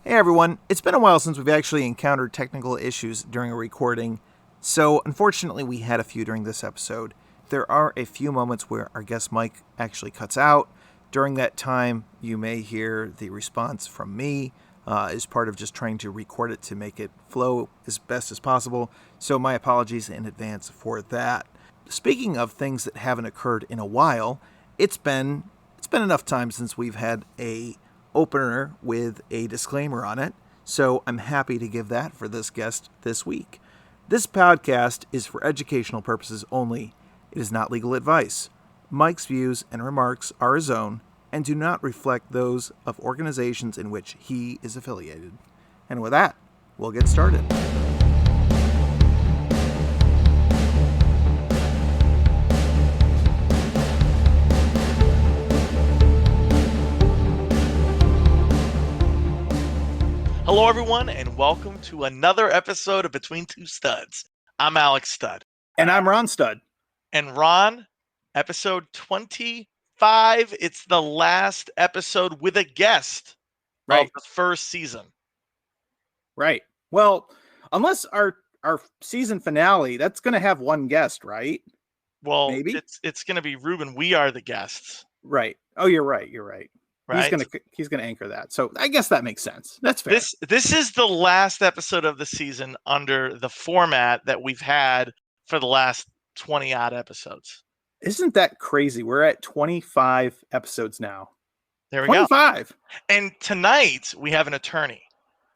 Hey everyone, it's been a while since we've actually encountered technical issues during a recording, so unfortunately we had a few during this episode. There are a few moments where our guest Mike actually cuts out. During that time, you may hear the response from me as part of just trying to record it to make it flow as best as possible, so my apologies in advance for that. Speaking of things that haven't occurred in a while, it's been enough time since we've had a opener with a disclaimer on it, so I'm happy to give that for this guest this week. This podcast is for educational purposes only. It is not legal advice. Mike's views and remarks are his own and do not reflect those of organizations in which he is affiliated. And with that, we'll get started. Hello, everyone, and welcome to another episode of Between Two Studs. I'm Alex Stud. And I'm Ron Stud. And Ron, episode 25. It's the last episode with a guest of the first season. Right. Well, unless our season finale, that's going to have one guest, right? Well, maybe it's going to be Ruben. We are the guests. Right. Oh, you're right. Right? He's gonna anchor that. So I guess that makes sense. That's fair. This is the last episode of the season under the format that we've had for the last 20 odd episodes. Isn't that crazy? We're at 25 episodes now. There we 25. go. 25. And tonight we have an attorney.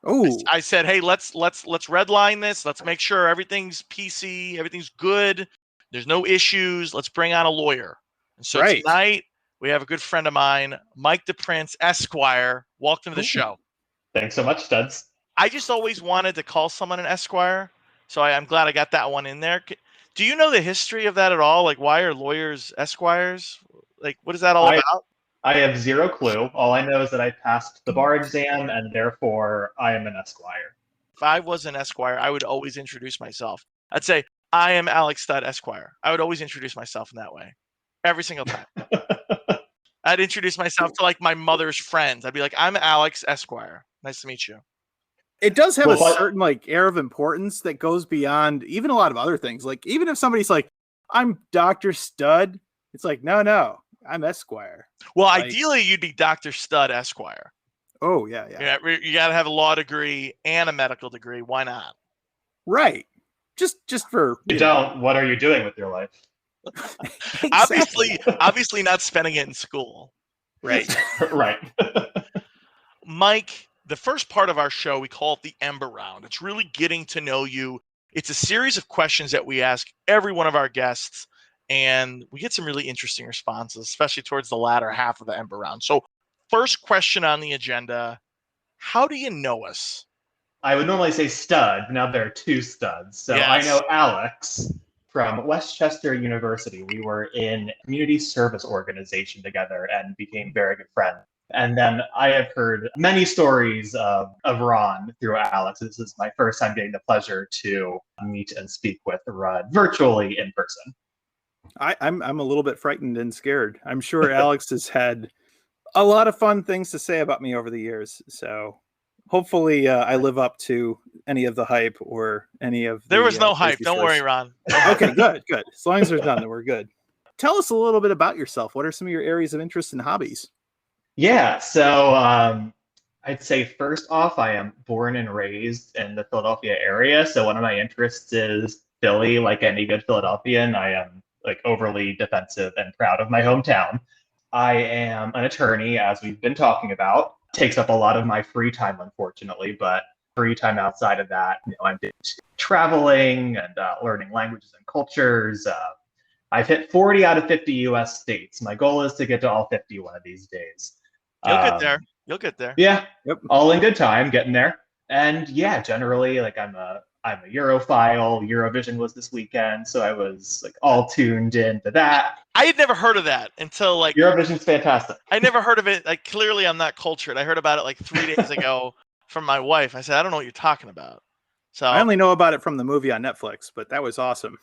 Oh. I said, hey, let's redline this. Let's make sure everything's PC, everything's good. There's no issues. Let's bring on a lawyer. And so tonight we have a good friend of mine, Mike DePrince, Esquire. Welcome to the show. Thanks so much, Studs. I just always wanted to call someone an Esquire, so I'm glad I got that one in there. Do you know the history of that at all? Like, why are lawyers Esquires? Like, what is that all about? I have zero clue. All I know is that I passed the bar exam, and therefore I am an Esquire. If I was an Esquire, I would always introduce myself. I'd say, I am Alex Stud, Esquire. I would always introduce myself in that way. Every single time. I'd introduce myself to like my mother's friends. I'd be like, I'm Alex Esquire. Nice to meet you. It does have a certain like air of importance that goes beyond even a lot of other things. Like even if somebody's like, I'm Dr. Stud, it's like, no, I'm Esquire. Well, ideally you'd be Dr. Stud Esquire. Oh yeah. You got to have a law degree and a medical degree. Why not? Right. Just for you don't. What are you doing with your life? Exactly. Obviously not spending it in school. Right. Right. Mike, the first part of our show, we call it the Ember Round. It's really getting to know you. It's a series of questions that we ask every one of our guests, and we get some really interesting responses, especially towards the latter half of the Ember Round. So first question on the agenda, how do you know us? I would normally say Stud, but now there are two Studs. So yes. I know Alex from Westchester University. We were in a community service organization together and became very good friends. And then I have heard many stories of Ron through Alex. This is my first time getting the pleasure to meet and speak with Ron virtually in person. I'm a little bit frightened and scared. I'm sure Alex has had a lot of fun things to say about me over the years. So hopefully I live up to any of the hype or any of There was no hype. Don't worry, Ron. Okay, good. As long as there's none, then we're good. Tell us a little bit about yourself. What are some of your areas of interest and hobbies? Yeah, so I'd say first off, I am born and raised in the Philadelphia area. So one of my interests is Philly. Like any good Philadelphian, I am like overly defensive and proud of my hometown. I am an attorney, as we've been talking about. Takes up a lot of my free time, unfortunately, but free time outside of that, I'm traveling and learning languages and cultures. I've hit 40 out of 50 U.S. states. My goal is to get to all 50 one of these days. You'll get there. Yeah. Yep. All in good time, getting there. And yeah, generally, like I'm a Europhile. Eurovision was this weekend, so I was like all tuned into that. I had never heard of that until like Eurovision's fantastic. I never heard of it. Like clearly, I'm not cultured. I heard about it like 3 days ago from my wife. I said, I don't know what you're talking about. So I only know about it from the movie on Netflix, but that was awesome.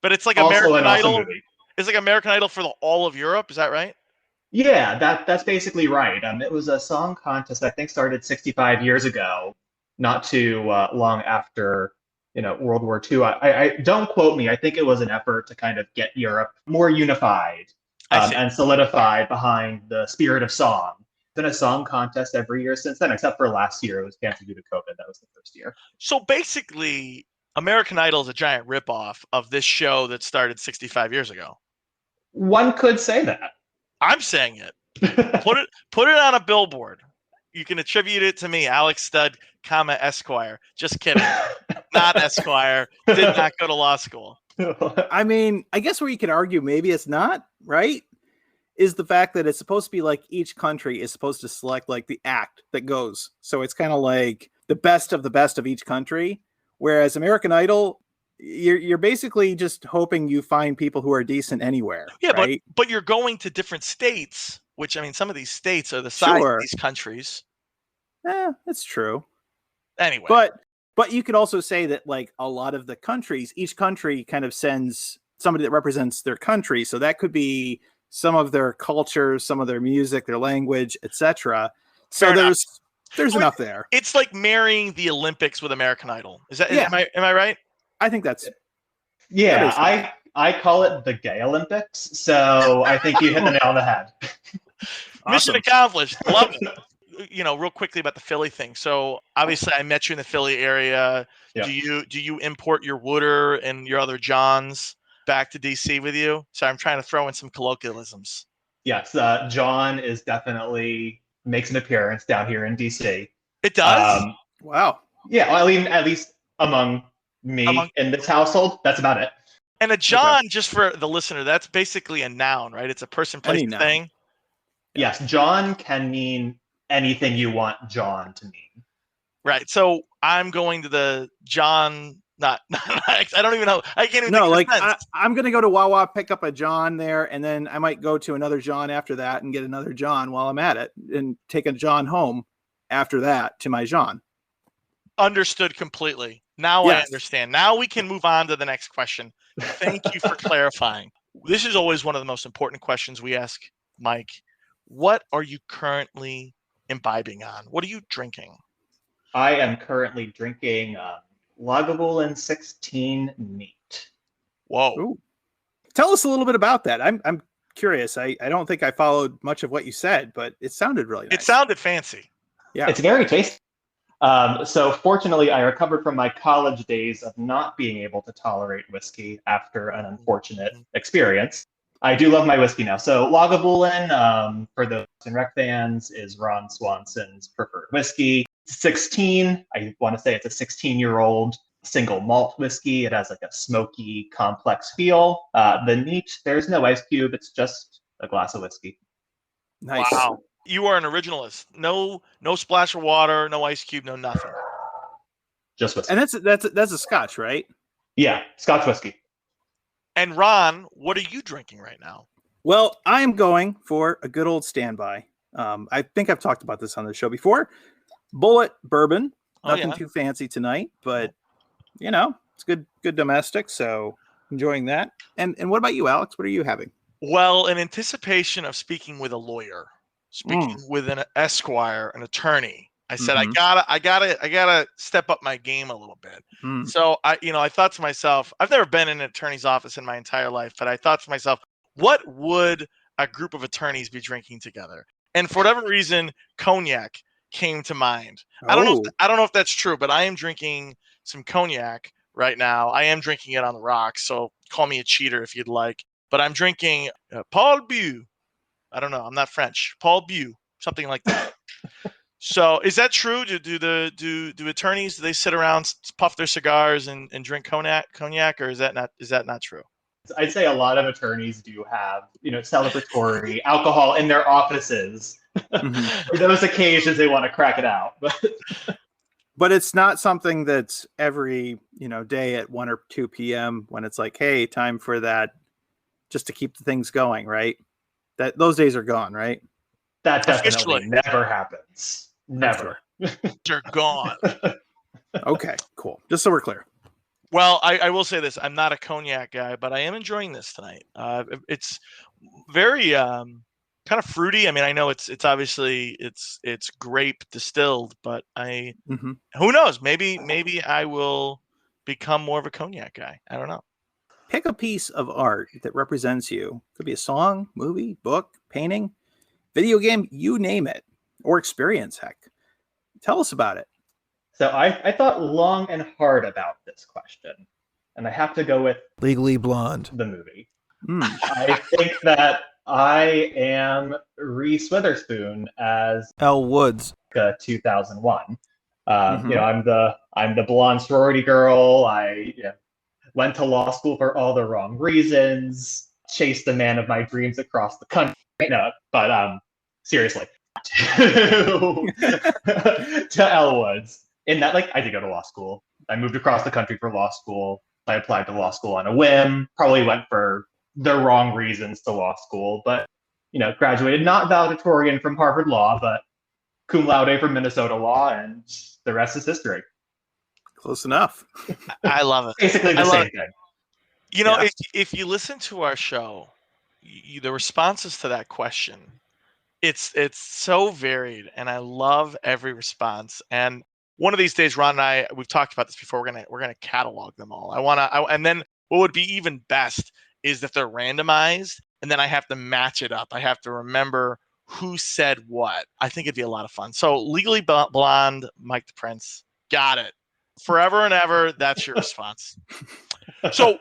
But it's like American Idol. It's like American Idol for all of Europe. Is that right? Yeah, that's basically right. It was a song contest I think started 65 years ago, not too long after World War II. I don't quote me. I think it was an effort to kind of get Europe more unified I see. and solidified behind the spirit of song. It's been a song contest every year since then, except for last year. It was canceled due to COVID. That was the first year. So basically, American Idol is a giant ripoff of this show that started 65 years ago. One could say that. I'm saying it. Put it on a billboard. You can attribute it to me, Alex Studd, Esquire. Just kidding. Not Esquire. Did not go to law school. I mean, I guess where you could argue maybe it's not, right? Is the fact that it's supposed to be like each country is supposed to select like the act that goes. So it's kind of like the best of each country. Whereas American Idol, you're basically just hoping you find people who are decent anywhere. Yeah, right? but you're going to different states, which I mean, some of these states are the size Sure. of these countries. That's true. Anyway. But you could also say that like a lot of the countries, each country kind of sends somebody that represents their country. So that could be some of their culture, some of their music, their language, etc. So there's enough there. It's like marrying the Olympics with American Idol. Is that am I right? I think that's I call it the Gay Olympics. So I think you hit the nail on the head. Mission accomplished. Love it. Real quickly about the Philly thing. So obviously I met you in the Philly area. Yep. Do you import your Wooder and your other Johns back to DC with you? So I'm trying to throw in some colloquialisms. Yes, John is definitely makes an appearance down here in DC. It does? Wow. Yeah, well, I mean, at least among me in this household, that's about it. And a John, just for the listener, that's basically a noun, right? It's a person, place, thing. Yes, John can mean anything you want John to mean. Right. So I'm going to the John. I don't even know. I can't even. No, like I'm going to go to Wawa, pick up a John there, and then I might go to another John after that and get another John while I'm at it, and take a John home after that to my John. Understood completely. Now yes. I understand. Now we can move on to the next question. Thank you for clarifying. This is always one of the most important questions we ask, Mike. What are you currently imbibing on? What are you drinking? I am currently drinking Lagavulin 16 neat. Whoa. Ooh. Tell us a little bit about that. I'm curious. I don't think I followed much of what you said, but it sounded really nice. It sounded fancy. Yeah. It's very tasty. So fortunately, I recovered from my college days of not being able to tolerate whiskey after an unfortunate experience. I do love my whiskey now. So Lagavulin, for the Rec fans, is Ron Swanson's preferred whiskey. 16, I want to say it's a 16-year-old single malt whiskey. It has like a smoky, complex feel. The neat, there's no ice cube. It's just a glass of whiskey. Nice. Wow. You are an originalist. No splash of water, no ice cube, no nothing. Just whiskey. And that's a Scotch, right? Yeah, Scotch whiskey. And Ron, what are you drinking right now? Well, I am going for a good old standby. I think I've talked about this on the show before. Bullet bourbon. Nothing too fancy tonight, but it's good domestic. So enjoying that. And what about you, Alex? What are you having? Well, in anticipation of speaking with a lawyer, speaking with an Esquire, an attorney, I said, I gotta step up my game a little bit. So I thought to myself, I've never been in an attorney's office in my entire life, but I thought to myself, what would a group of attorneys be drinking together? And for whatever reason, cognac came to mind. I don't know if that's true, but I am drinking some cognac right now. I am drinking it on the rocks, so call me a cheater if you'd like. But I'm drinking Paul Beau. I don't know. I'm not French. Paul Beau, something like that. So is that true? Do attorneys, do they sit around, puff their cigars and drink cognac, or is that not true? I'd say a lot of attorneys do have, celebratory alcohol in their offices. For those occasions they want to crack it out. But it's not something that's every, day at 1 or 2 p.m. when it's like, hey, time for that, just to keep the things going, right? Those days are gone, right? That definitely never happens. Never. They're gone. Okay, cool. Just so we're clear. Well, I will say this. I'm not a cognac guy, but I am enjoying this tonight. It's very kind of fruity. I mean, I know it's obviously it's grape distilled, but who knows? Maybe I will become more of a cognac guy. I don't know. Pick a piece of art that represents you. Could be a song, movie, book, painting, video game, you name it, or experience, heck. Tell us about it. So I thought long and hard about this question, and I have to go with Legally Blonde. the movie. I think that I am Reese Witherspoon as Elle Woods. 2001. I'm the blonde sorority girl. I went to law school for all the wrong reasons. Chased the man of my dreams across the country. No, but seriously, to Elle Woods. In that, I did go to law school. I moved across the country for law school. I applied to law school on a whim. Probably went for the wrong reasons to law school, but graduated not valedictorian from Harvard Law, but cum laude from Minnesota Law, and the rest is history. Close enough. I love it. Basically the same thing. If you listen to our show, the responses to that question, it's so varied, and I love every response. And one of these days, Ron and I, we've talked about this before. We're gonna catalog them all. And then what would be even best is that they're randomized, and then I have to match it up. I have to remember who said what. I think it'd be a lot of fun. So Legally Blonde, Mike DePrince, got it. Forever and ever, that's your response. So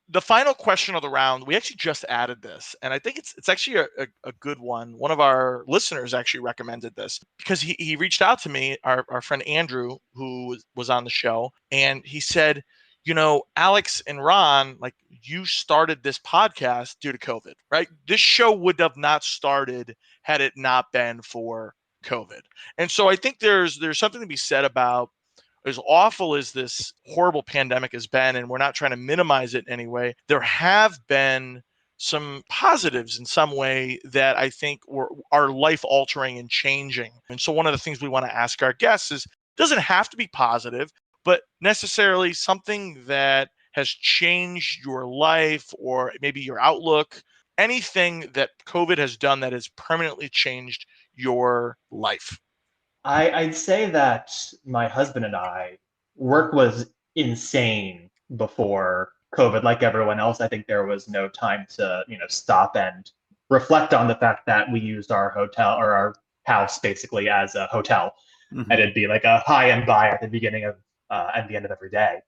the final question of the round, we actually just added this, and I think it's actually a good one. One of our listeners actually recommended this because he reached out to me, our friend Andrew, who was on the show, and he said, Alex and Ron, you started this podcast due to COVID, right? This show would have not started had it not been for COVID. And so I think there's something to be said about, as awful as this horrible pandemic has been, and we're not trying to minimize it in any way, there have been some positives in some way that I think are life-altering and changing. And so one of the things we want to ask our guests is, doesn't have to be positive, but necessarily something that has changed your life or maybe your outlook, anything that COVID has done that has permanently changed your life. I'd say that my husband and I, work was insane before COVID. Like everyone else, I think there was no time to, stop and reflect on the fact that we used our hotel or our house basically as a hotel. Mm-hmm. And it'd be like a high and by at the beginning of, at the end of every day.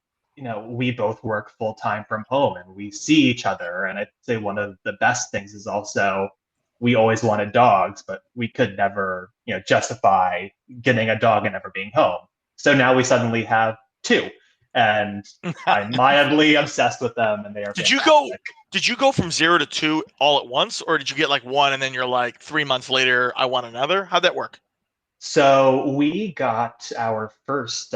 We both work full time from home and we see each other. And I'd say one of the best things is also, we always wanted dogs, but we could never, justify getting a dog and never being home. So now we suddenly have two, and I'm mildly obsessed with them, and they are. Did you go from 0 to 2 all at once, or did you get one and then you're like 3 months later, I want another? How'd that work? So we got our first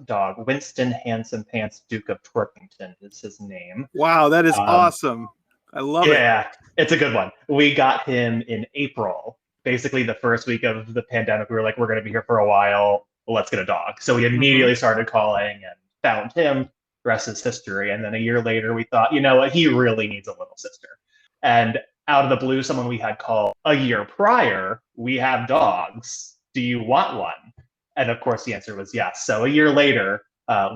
dog, Winston Handsome Pants, Duke of Twerkington is his name. Wow, that is awesome. I love it. Yeah, it's a good one. We got him in April, basically the first week of the pandemic. We were like, we're going to be here for a while. Let's get a dog. So we immediately started calling and found him. The rest is history. And then a year later, we thought, you know what? He really needs a little sister. And out of the blue, someone we had called a year prior, we have dogs. Do you want one? And of course, the answer was yes. So a year later,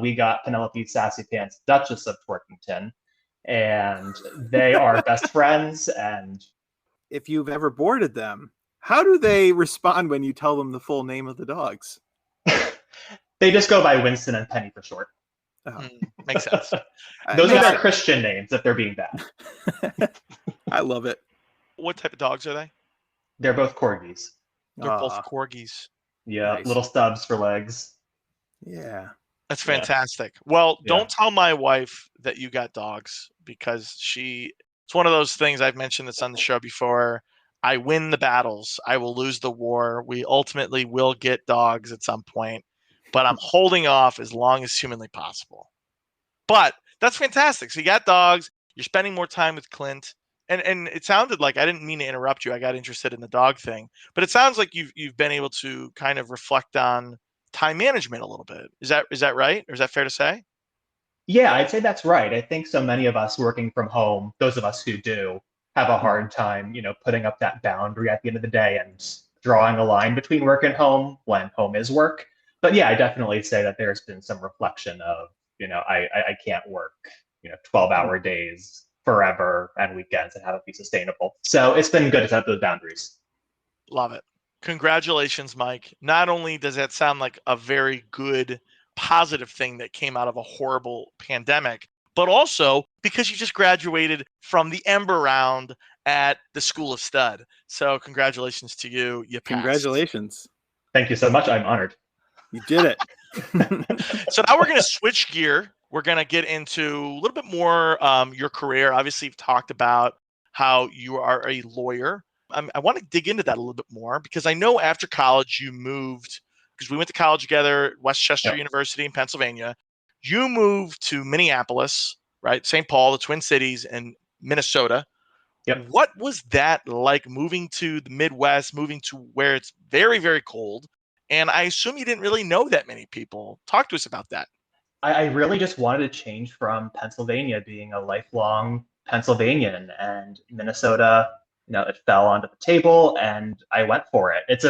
we got Penelope Sassy Pants, Duchess of Twerkington. And they are best friends. And if you've ever boarded them, how do they respond when you tell them the full name of the dogs? They just go by Winston and Penny for short. Oh. Makes sense. Those are their Christian names if they're being bad. I love it. What type of dogs are they? They're both corgis. They're both corgis. Yeah, nice. Little stubs for legs. Yeah. That's fantastic. Yeah. Well, don't tell my wife that you got dogs, because it's one of those things I've mentioned this on the show before. I win the battles. I will lose the war. We ultimately will get dogs at some point, but I'm holding off as long as humanly possible. But that's fantastic. So you got dogs. You're spending more time with Clint. And it sounded like, I didn't mean to interrupt you. I got interested in the dog thing. But it sounds like you've been able to kind of reflect on time management a little bit. Is that right? Or is that fair to say? Yeah, I'd say that's right. I think so many of us working from home, those of us who do, have a hard time, putting up that boundary at the end of the day and drawing a line between work and home when home is work. But yeah, I definitely say that there's been some reflection of, I can't work, 12-hour days forever and weekends and have it be sustainable. So it's been good to set those boundaries. Love it. Congratulations, Mike. Not only does that sound like a very good, positive thing that came out of a horrible pandemic, but also because you just graduated from the Ember Round at the School of Stud. So congratulations to you. You passed. Congratulations. Thank you so much. I'm honored. You did it. So now we're going to switch gear. We're going to get into a little bit more your career. Obviously, you've talked about how you are a lawyer. I want to dig into that a little bit more because I know after college you moved, because we went to college together at Westchester University in Pennsylvania. You moved to Minneapolis, right? St. Paul, the Twin Cities, and Minnesota. Yep. What was that like, moving to the Midwest, moving to where it's very, very cold? And I assume you didn't really know that many people. Talk to us about that. I really just wanted to change from Pennsylvania, being a lifelong Pennsylvanian, and Minnesota, it fell onto the table and I went for it. It's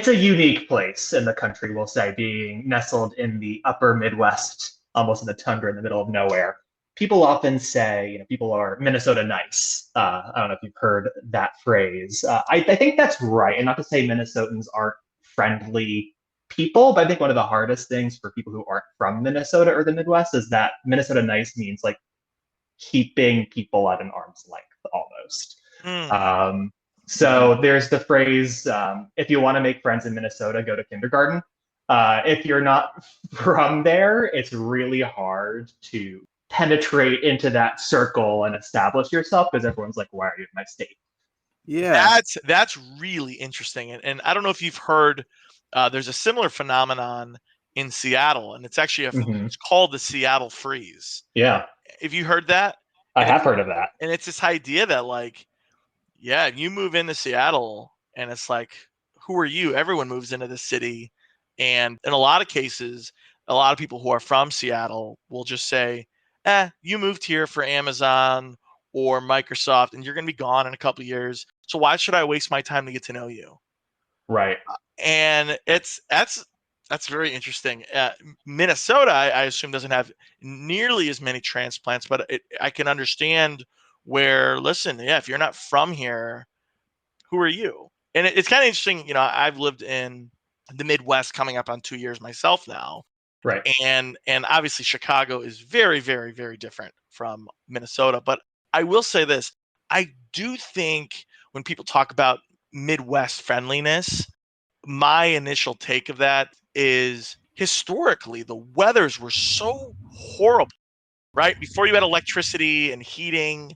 a unique place in the country, we'll say, being nestled in the upper Midwest, almost in the tundra in the middle of nowhere. People often say, people are Minnesota nice. I don't know if you've heard that phrase. I think that's right. And not to say Minnesotans aren't friendly people, but I think one of the hardest things for people who aren't from Minnesota or the Midwest is that Minnesota nice means like keeping people at an arm's length almost. So there's the phrase, if you want to make friends in Minnesota, go to kindergarten. If you're not from there, it's really hard to penetrate into that circle and establish yourself because everyone's like, why are you in my state? Yeah, that's really interesting. And I don't know if you've heard, there's a similar phenomenon in Seattle, and it's actually it's called the Seattle freeze. Yeah. Have you heard that? I have heard of that. And it's this idea that, like, yeah, you move into Seattle and it's like, who are you? Everyone moves into the city. And in a lot of cases, a lot of people who are from Seattle will just say, you moved here for Amazon or Microsoft and you're going to be gone in a couple of years. So why should I waste my time to get to know you? Right. And that's very interesting. Minnesota, I assume, doesn't have nearly as many transplants, but I can understand where, listen, if you're not from here, who are you? And it's kind of interesting. I've lived in the Midwest coming up on 2 years myself now. Right. And obviously Chicago is very, very, very different from Minnesota. But I will say this. I do think when people talk about Midwest friendliness, my initial take of that is historically the weathers were so horrible, right? Before you had electricity and heating,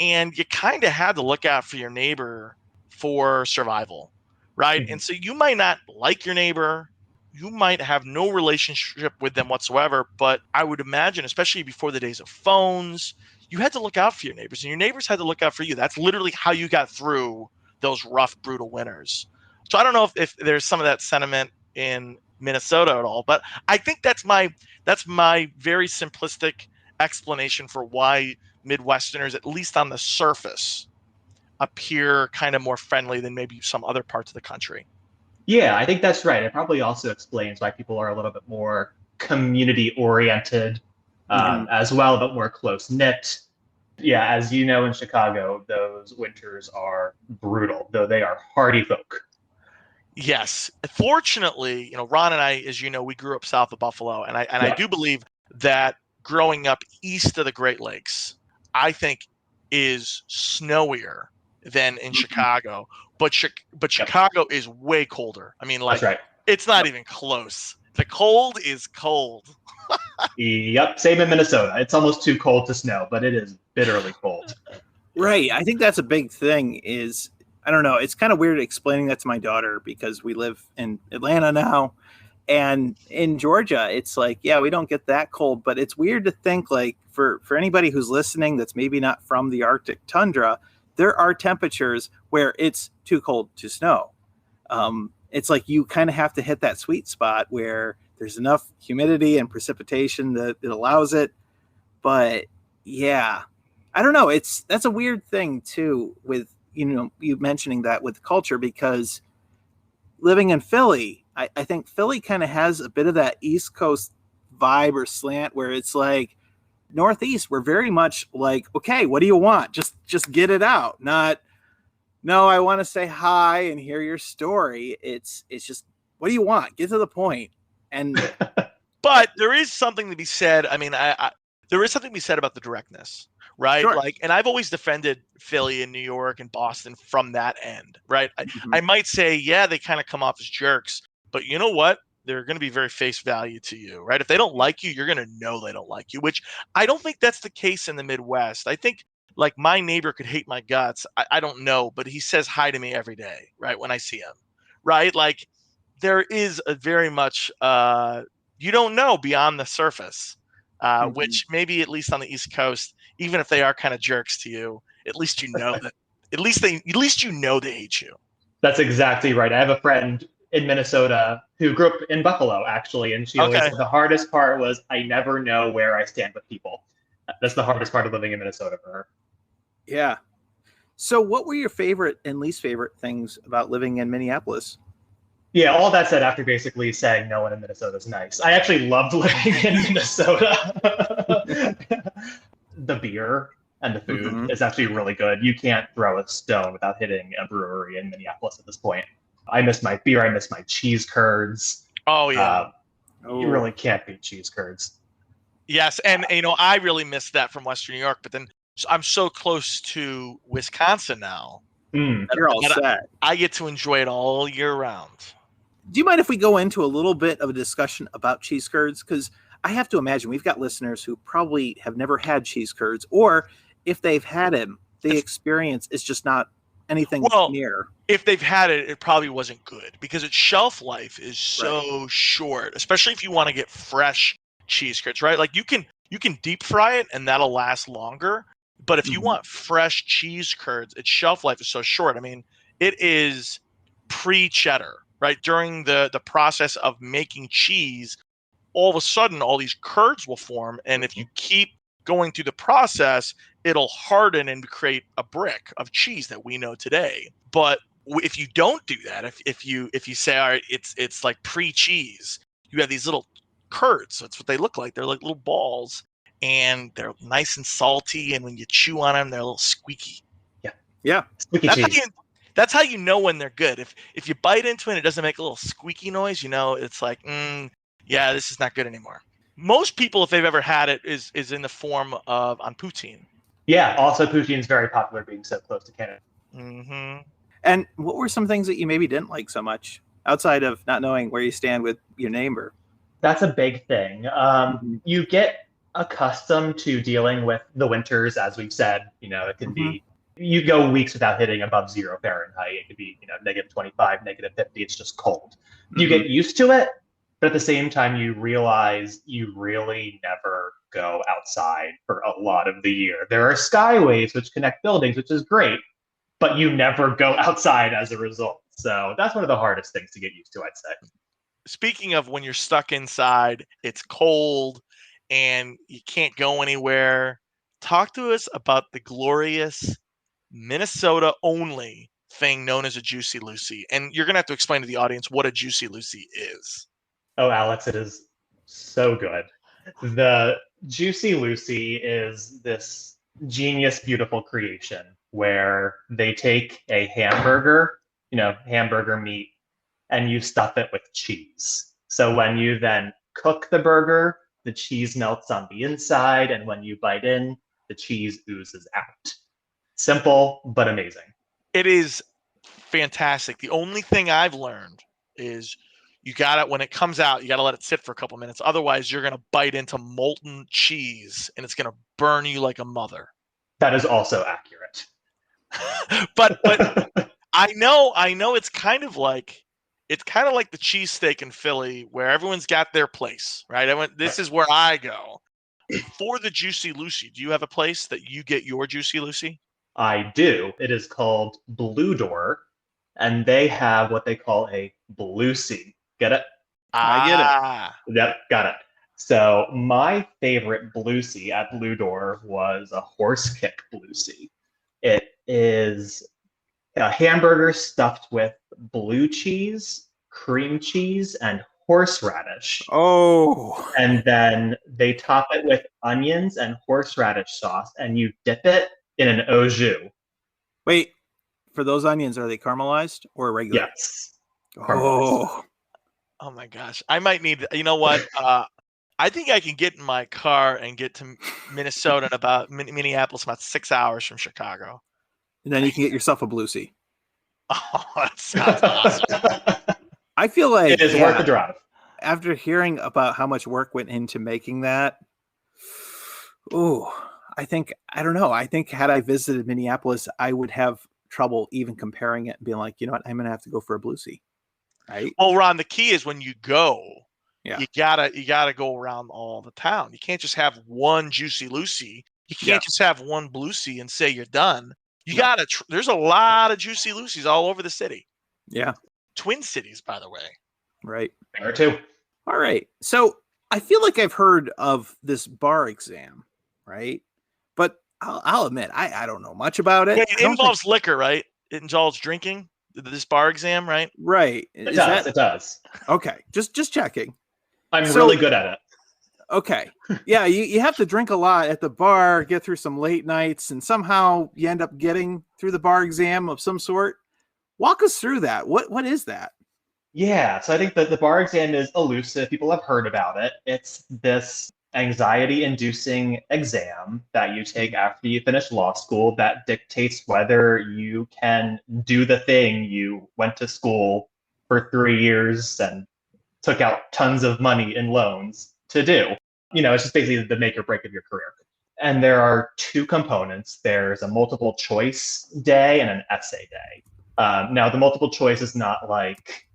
and you kind of had to look out for your neighbor for survival, right? And so you might not like your neighbor, you might have no relationship with them whatsoever, but I would imagine, especially before the days of phones, you had to look out for your neighbors and your neighbors had to look out for you. That's literally how you got through those rough, brutal winters. So I don't know if there's some of that sentiment in Minnesota at all, but I think that's my very simplistic explanation for why Midwesterners, at least on the surface, appear kind of more friendly than maybe some other parts of the country. Yeah, I think that's right. It probably also explains why people are a little bit more community oriented as well, but more close knit. Yeah, as you know, in Chicago, those winters are brutal, though they are hardy folk. Yes. Fortunately, Ron and I, as you know, we grew up south of Buffalo, and I do believe that growing up east of the Great Lakes, I think, is snowier than in Chicago. But Chicago is way colder. I mean, like, that's right. It's not even close. The cold is cold. Yep, same in Minnesota. It's almost too cold to snow, but it is bitterly cold. Right. I think that's a big thing is, I don't know, it's kind of weird explaining that to my daughter because we live in Atlanta now. And in Georgia, it's like, yeah, we don't get that cold, but it's weird to think, like, for anybody who's listening that's maybe not from the Arctic tundra, there are temperatures where it's too cold to snow. It's like you kind of have to hit that sweet spot where there's enough humidity and precipitation that it allows it. But yeah, I don't know. That's a weird thing too with you mentioning that with culture because living in Philly, I think Philly kind of has a bit of that East Coast vibe or slant where it's like Northeast, we're very much like, okay, what do you want? Just get it out. Not no, I want to say hi and hear your story. It's just what do you want? Get to the point. And But there is something to be said. I mean, there is something to be said about the directness, right? Sure. Like, and I've always defended Philly and New York and Boston from that end, right? Mhm. I might say, yeah, they kind of come off as jerks, but you know what? They're going to be very face value to you, right? If they don't like you, you're going to know they don't like you, which I don't think that's the case in the Midwest. I think like my neighbor could hate my guts. I don't know, but he says hi to me every day, right? When I see him, right? Like there is a very much, you don't know beyond the surface, Mhm. which maybe at least on the East Coast, even if they are kind of jerks to you, at least you know that. At least you know they hate you. That's exactly right. I have a friend in Minnesota who grew up in Buffalo, actually, and she always Okay. said the hardest part was I never know where I stand with people. That's the hardest part of living in Minnesota for her. Yeah. So what were your favorite and least favorite things about living in Minneapolis? Yeah, all that said, after basically saying no one in Minnesota is nice, I actually loved living in Minnesota. The beer and the food Mhm. is actually really good. You can't throw a stone without hitting a brewery in Minneapolis at this point. I miss my beer. I miss my cheese curds. Oh yeah. You Oh. really can't beat cheese curds. Yes, and I really missed that from Western New York, but then I'm so close to Wisconsin now Mm. You're all that set. I get to enjoy it all year round. Do you mind if we go into a little bit of a discussion about cheese curds? Because I have to imagine we've got listeners who probably have never had cheese curds, or if they've had them, the It's experience is just not anything well, near. if they've had it, it probably wasn't good because its shelf life is Right. so short, especially if you want to get fresh cheese curds, right? Like you can deep fry it and that'll last longer. But if you Mhm. want fresh cheese curds, its shelf life is so short. I mean, it is pre-cheddar, right? During the process of making cheese, all of a sudden all these curds will form, and if you keep going through the process, it'll harden and create a brick of cheese that we know today. But if you don't do that, if you say, all right, it's like pre-cheese, you have these little curds. That's what they look like. They're like little balls, and they're nice and salty. And when you chew on them, they're a little squeaky. Yeah. Squeaky That's how cheese. that's how you know when they're good. If you bite into it and it doesn't make a little squeaky noise, you know it's like, yeah, this is not good anymore. Most people, if they've ever had it, is in the form of on poutine. Yeah, also poutine's very popular being so close to Canada. hmm And what were some things that you maybe didn't like so much outside of not knowing where you stand with your neighbor? That's a big thing. Mhm. You get accustomed to dealing with the winters, as we've said. It can Mhm. be you go weeks without hitting above 0 Fahrenheit. It could be -25, -50. It's just cold. You Mhm. get used to it, but at the same time, you realize you really never go outside for a lot of the year. There are skyways which connect buildings, which is great, but you never go outside as a result. So that's one of the hardest things to get used to, I'd say. Speaking of when you're stuck inside, it's cold, and you can't go anywhere. Talk to us about the glorious Minnesota only thing known as a Juicy Lucy. And you're going to have to explain to the audience what a Juicy Lucy is. Oh, Alex, it is so good. The Juicy Lucy is this genius, beautiful creation where they take a hamburger, hamburger meat, and you stuff it with cheese. So when you then cook the burger, the cheese melts on the inside, and when you bite in, the cheese oozes out. Simple, but amazing. It is fantastic. The only thing I've learned is you got to, when it comes out, you got to let it sit for a couple minutes. Otherwise, you're going to bite into molten cheese and it's going to burn you like a mother. That is also accurate. but I know it's kind of like the cheesesteak in Philly where everyone's got their place, right? This is where I go. For the Juicy Lucy, do you have a place that you get your Juicy Lucy? I do. It is called Blue Door, and they have what they call a Blucy. Get it? I get it. Ah, Yep, got it. So my favorite Blucy at Blue Door was a horse kick Blucy. It is a hamburger stuffed with blue cheese, cream cheese, and horseradish. Oh, And then they top it with onions and horseradish sauce, and you dip it in an au jus. wait. For those onions, are they caramelized or regular? Yes. Caramelized. Oh, Oh my gosh. I might need, you know what? I think I can get in my car and get to Minnesota in about Minneapolis, about 6 hours from Chicago. and then you can get yourself a Blucy. Oh, that sounds awesome. I feel like It is worth the drive. After hearing about how much work went into making that, I think had I visited Minneapolis, I would have trouble even comparing it and being like, you know what, I'm gonna have to go for a Blucy. Right? Well, Ron, the key is when you go, Yeah. you gotta go around all the town. You can't just have one Juicy Lucy. You can't just have one Blucy and say you're done. You gotta. There's a lot of Juicy Lucy's all over the city. Yeah. Twin Cities, by the way. Right. There too. All right. So I feel like I've heard of this bar exam, right? But I'll admit, I don't know much about it. It involves liquor, right? It involves drinking. This bar exam, right? Right. It does. Okay. Just checking. I'm really good at it. Okay. Yeah, you have to drink a lot at the bar, get through some late nights, and somehow you end up getting through the bar exam of some sort. Walk us through that. What is that? Yeah, so I think that the bar exam is elusive. People have heard about it. It's this anxiety-inducing exam that you take after you finish law school that dictates whether you can do the thing you went to school for 3 years and took out tons of money in loans to do. It's just basically the make or break of your career. And there are two components. There's a multiple choice day and an essay day. Now, the multiple choice is not like,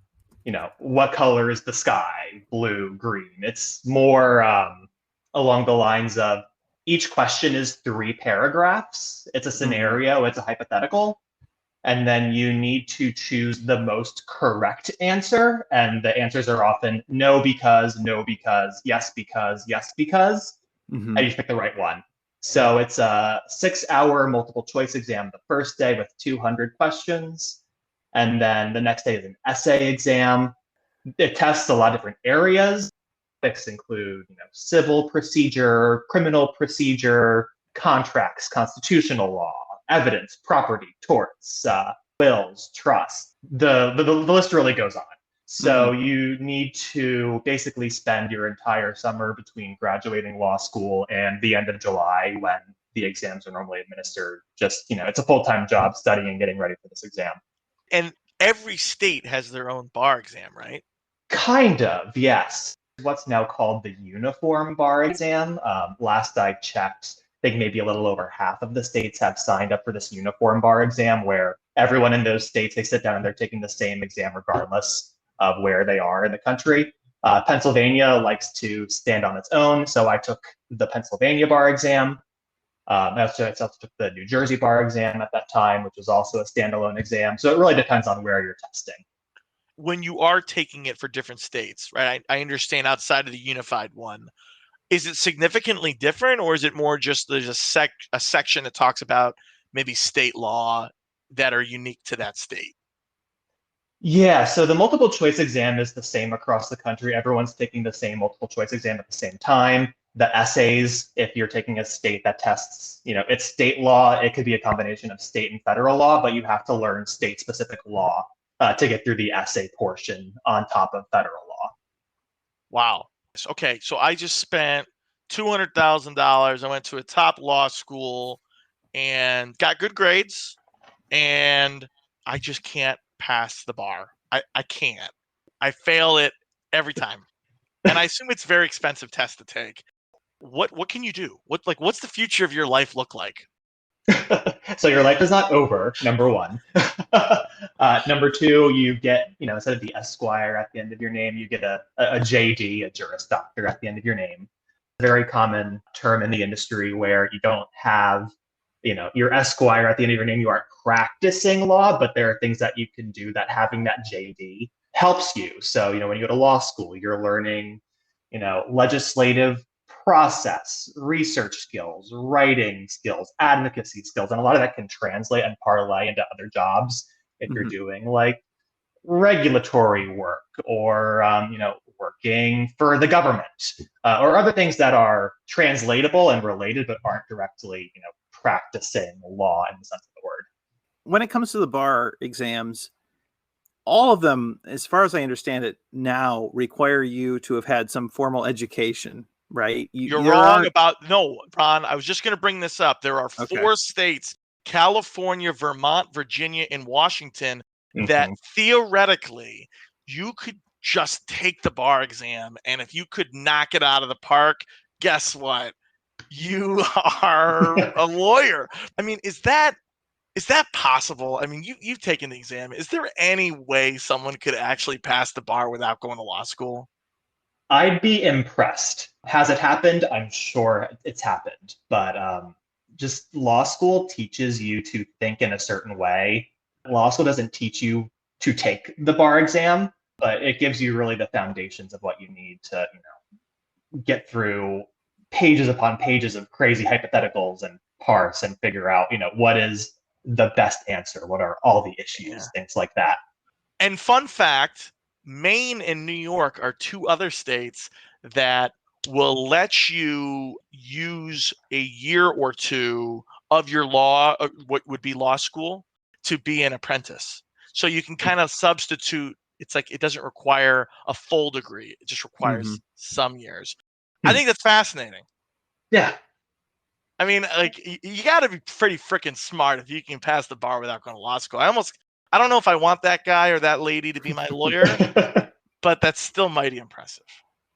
what color is the sky? Blue, green. It's more along the lines of each question is 3 paragraphs. It's a scenario, it's a hypothetical. And then you need to choose the most correct answer. And the answers are often no because, yes because, yes because. Mm-hmm. And you pick the right one. So it's a 6-hour multiple choice exam the first day with 200 questions. And then the next day is an essay exam. It tests a lot of different areas. Topics include, civil procedure, criminal procedure, contracts, constitutional law, evidence, property, torts, wills, trust. The list really goes on. So you need to basically spend your entire summer between graduating law school and the end of July when the exams are normally administered. Just, it's a full-time job studying and getting ready for this exam. And every state has their own bar exam, right? Kind of, yes. What's now called the uniform bar exam. Last I checked, I think maybe a little over half of the states have signed up for this uniform bar exam where everyone in those states, they sit down and they're taking the same exam regardless of where they are in the country. Pennsylvania likes to stand on its own, so I took the Pennsylvania bar exam. I also took the New Jersey bar exam at that time, which was also a standalone exam. So it really depends on where you're testing. When you are taking it for different states, right? I understand outside of the unified one. Is it significantly different, or is it more just there's a section that talks about maybe state law that are unique to that state? Yeah, so the multiple choice exam is the same across the country. Everyone's taking the same multiple choice exam at the same time. The essays, if you're taking a state that tests, it's state law, it could be a combination of state and federal law, but you have to learn state-specific law to get through the essay portion on top of federal law. Wow. Okay, so I just spent $200,000. I went to a top law school and got good grades, and I just can't pass the bar. I can't. I fail it every time. And I assume it's a very expensive test to take. What can you do? What's the future of your life look like? So your life is not over, number one. Number two, you get, instead of the Esquire at the end of your name, you get a JD, a Juris Doctor at the end of your name. Very common term in the industry where you don't have, your Esquire at the end of your name, you aren't practicing law, but there are things that you can do that having that JD helps you. So, when you go to law school, you're learning, legislative process, research skills, writing skills, advocacy skills, and a lot of that can translate and parlay into other jobs if you're doing like regulatory work or working for the government or other things that are translatable and related but aren't directly practicing law in the sense of the word. When it comes to the bar exams, all of them, as far as I understand it now, require you to have had some formal education, right? You're wrong no, Ron, I was just going to bring this up. There are four states, California, Vermont, Virginia, and Washington, that theoretically you could just take the bar exam. And if you could knock it out of the park, guess what? You are a lawyer. I mean, is that possible? I mean, you've taken the exam. Is there any way someone could actually pass the bar without going to law school? I'd be impressed. Has it happened? I'm sure it's happened. But just law school teaches you to think in a certain way. Law school doesn't teach you to take the bar exam, but it gives you really the foundations of what you need to, get through pages upon pages of crazy hypotheticals and parse and figure out, what is the best answer? What are all the issues? Things like that. And fun fact, Maine and New York are two other states that will let you use a year or two of your what would be law school, to be an apprentice. So you can kind of substitute. It's like it doesn't require a full degree. It just requires some years. I think that's fascinating. Yeah. I mean, like, you got to be pretty freaking smart if you can pass the bar without going to law school. I don't know if I want that guy or that lady to be my lawyer, but that's still mighty impressive.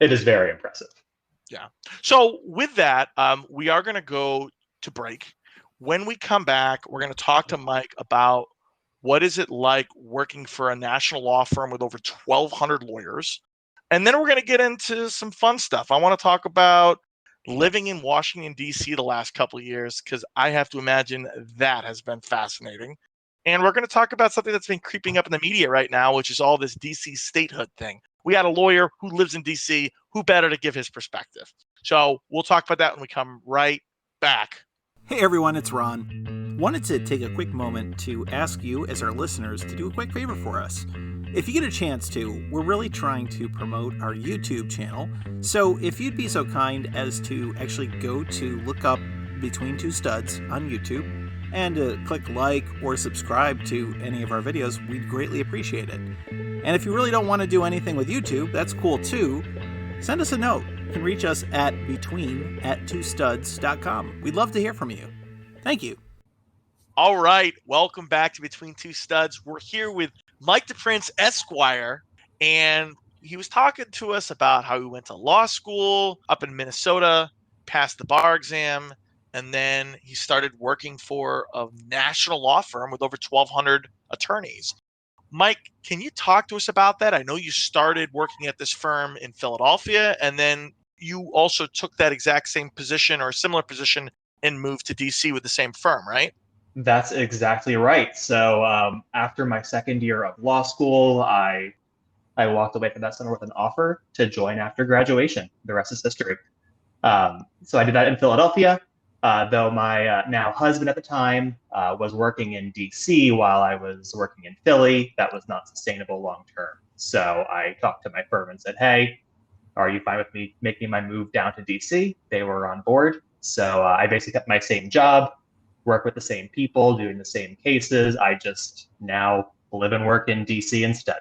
It is very impressive. Yeah. So with that, we are going to go to break. When we come back, we're going to talk to Mike about what is it like working for a national law firm with over 1,200 lawyers. And then we're going to get into some fun stuff. I want to talk about living in Washington, D.C. the last couple of years, because I have to imagine that has been fascinating. And we're going to talk about something that's been creeping up in the media right now, which is all this D.C. statehood thing. We got a lawyer who lives in D.C. Who better to give his perspective? So we'll talk about that when we come right back. Hey everyone, it's Ron. Wanted to take a quick moment to ask you, as our listeners, to do a quick favor for us. If you get a chance to, we're really trying to promote our YouTube channel. So if you'd be so kind as to actually go to look up Between Two Studs on YouTube and click like or subscribe to any of our videos, we'd greatly appreciate it. And if you really don't want to do anything with YouTube, that's cool too. Send us a note. You can reach us at between@twostuds.com. We'd love to hear from you. Thank you. All right. Welcome back to Between Two Studs. We're here with Mike DePrince, Esquire, and he was talking to us about how he went to law school up in Minnesota, passed the bar exam, and then he started working for a national law firm with over 1,200 attorneys. Mike, can you talk to us about that? I know you started working at this firm in Philadelphia, and then you also took that exact same position or a similar position and moved to D.C. with the same firm, right? That's exactly right. So after my second year of law school, I walked away from that center with an offer to join after graduation. The rest is history. So I did that in Philadelphia, though my now husband at the time was working in DC while I was working in Philly. That was not sustainable long term. So I talked to my firm and said, hey, are you fine with me making my move down to DC? They were on board. So I basically kept my same job, work with the same people, doing the same cases. I just now live and work in DC instead.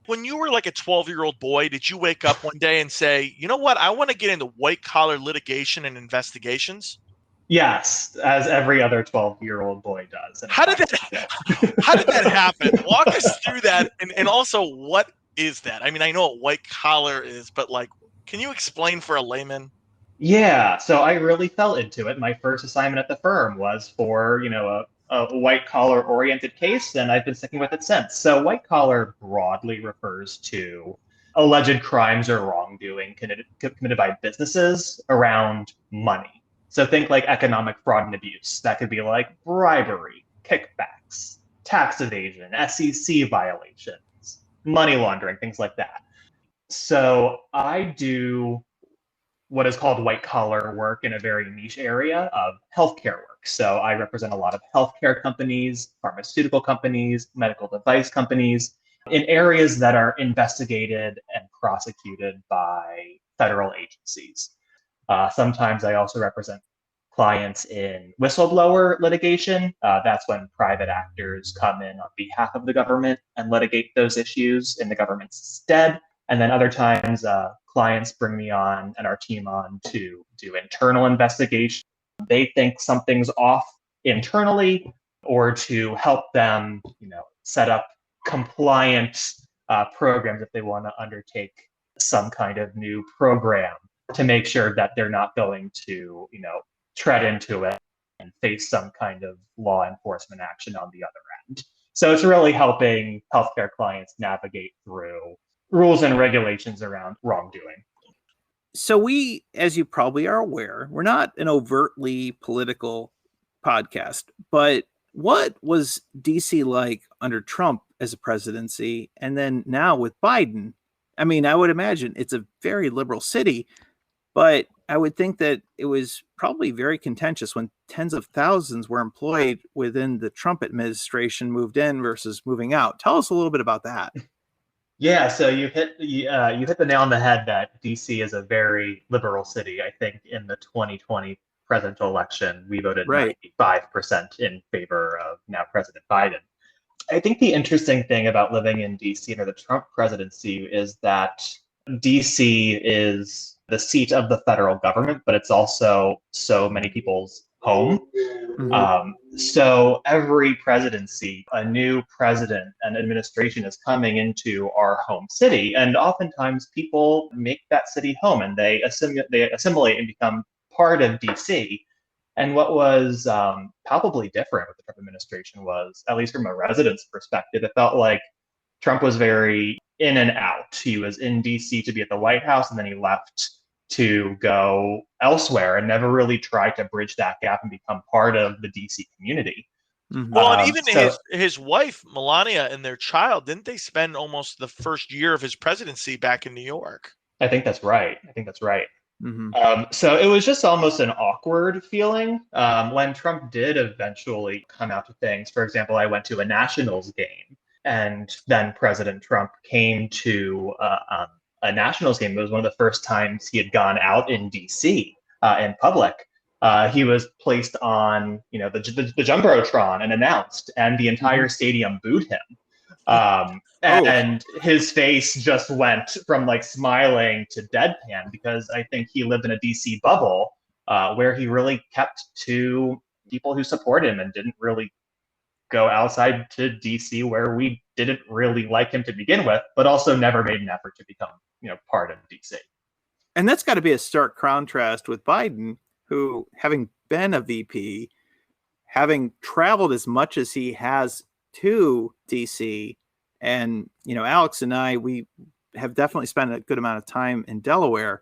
When you were like a 12-year-old boy, did you wake up one day and say, you know what, I want to get into white-collar litigation and investigations? Yes, as every other 12-year-old boy does. How did that happen? Walk us through that. And also, what is that? I mean, I know what white collar is, but like, can you explain for a layman? Yeah, so I really fell into it. My first assignment at the firm was for, a white collar oriented case, and I've been sticking with it since. So white collar broadly refers to alleged crimes or wrongdoing committed by businesses around money. So think like economic fraud and abuse. That could be like bribery, kickbacks, tax evasion, SEC violations, money laundering, things like that. So I do what is called white collar work in a very niche area of healthcare work. So I represent a lot of healthcare companies, pharmaceutical companies, medical device companies in areas that are investigated and prosecuted by federal agencies. Sometimes I also represent clients in whistleblower litigation. That's when private actors come in on behalf of the government and litigate those issues in the government's stead. And then other times, clients bring me on and our team on to do internal investigation. They think something's off internally, or to help them, set up compliant programs if they want to undertake some kind of new program to make sure that they're not going to, tread into it and face some kind of law enforcement action on the other end. So it's really helping healthcare clients navigate through rules and regulations around wrongdoing. So we, as you probably are aware, we're not an overtly political podcast, but what was DC like under Trump as a presidency? And then now with Biden, I mean, I would imagine it's a very liberal city, but I would think that it was probably very contentious when tens of thousands were employed within the Trump administration moved in versus moving out. Tell us a little bit about that. Yeah, so you hit the nail on the head that DC is a very liberal city. I think in the 2020 presidential election, we voted 95% in favor of now President Biden. I think the interesting thing about living in DC under the Trump presidency is that DC is the seat of the federal government, but it's also so many people's home. So every presidency, a new president and administration is coming into our home city, and oftentimes people make that city home and they assimilate and become part of DC. And what was palpably different with the Trump administration was, at least from a resident's perspective, it felt like Trump was very in and out. He was in DC to be at the White House, and then he left to go elsewhere and never really tried to bridge that gap and become part of the DC community. Well, and even his wife, Melania, and their child, didn't they spend almost the first year of his presidency back in New York? I think that's right. So it was just almost an awkward feeling when Trump did eventually come out to things. For example, I went to a Nationals game, and then President Trump came to a Nationals game. It was one of the first times he had gone out in DC in public. He was placed on, the jumbotron and announced, and the entire stadium booed him. And his face just went from like smiling to deadpan, because I think he lived in a DC bubble where he really kept to people who support him and didn't really go outside to DC, where we didn't really like him to begin with, but also never made an effort to become, part of DC. And that's got to be a stark contrast with Biden, who, having been a VP, having traveled as much as he has to DC, and, Alex and I, we have definitely spent a good amount of time in Delaware.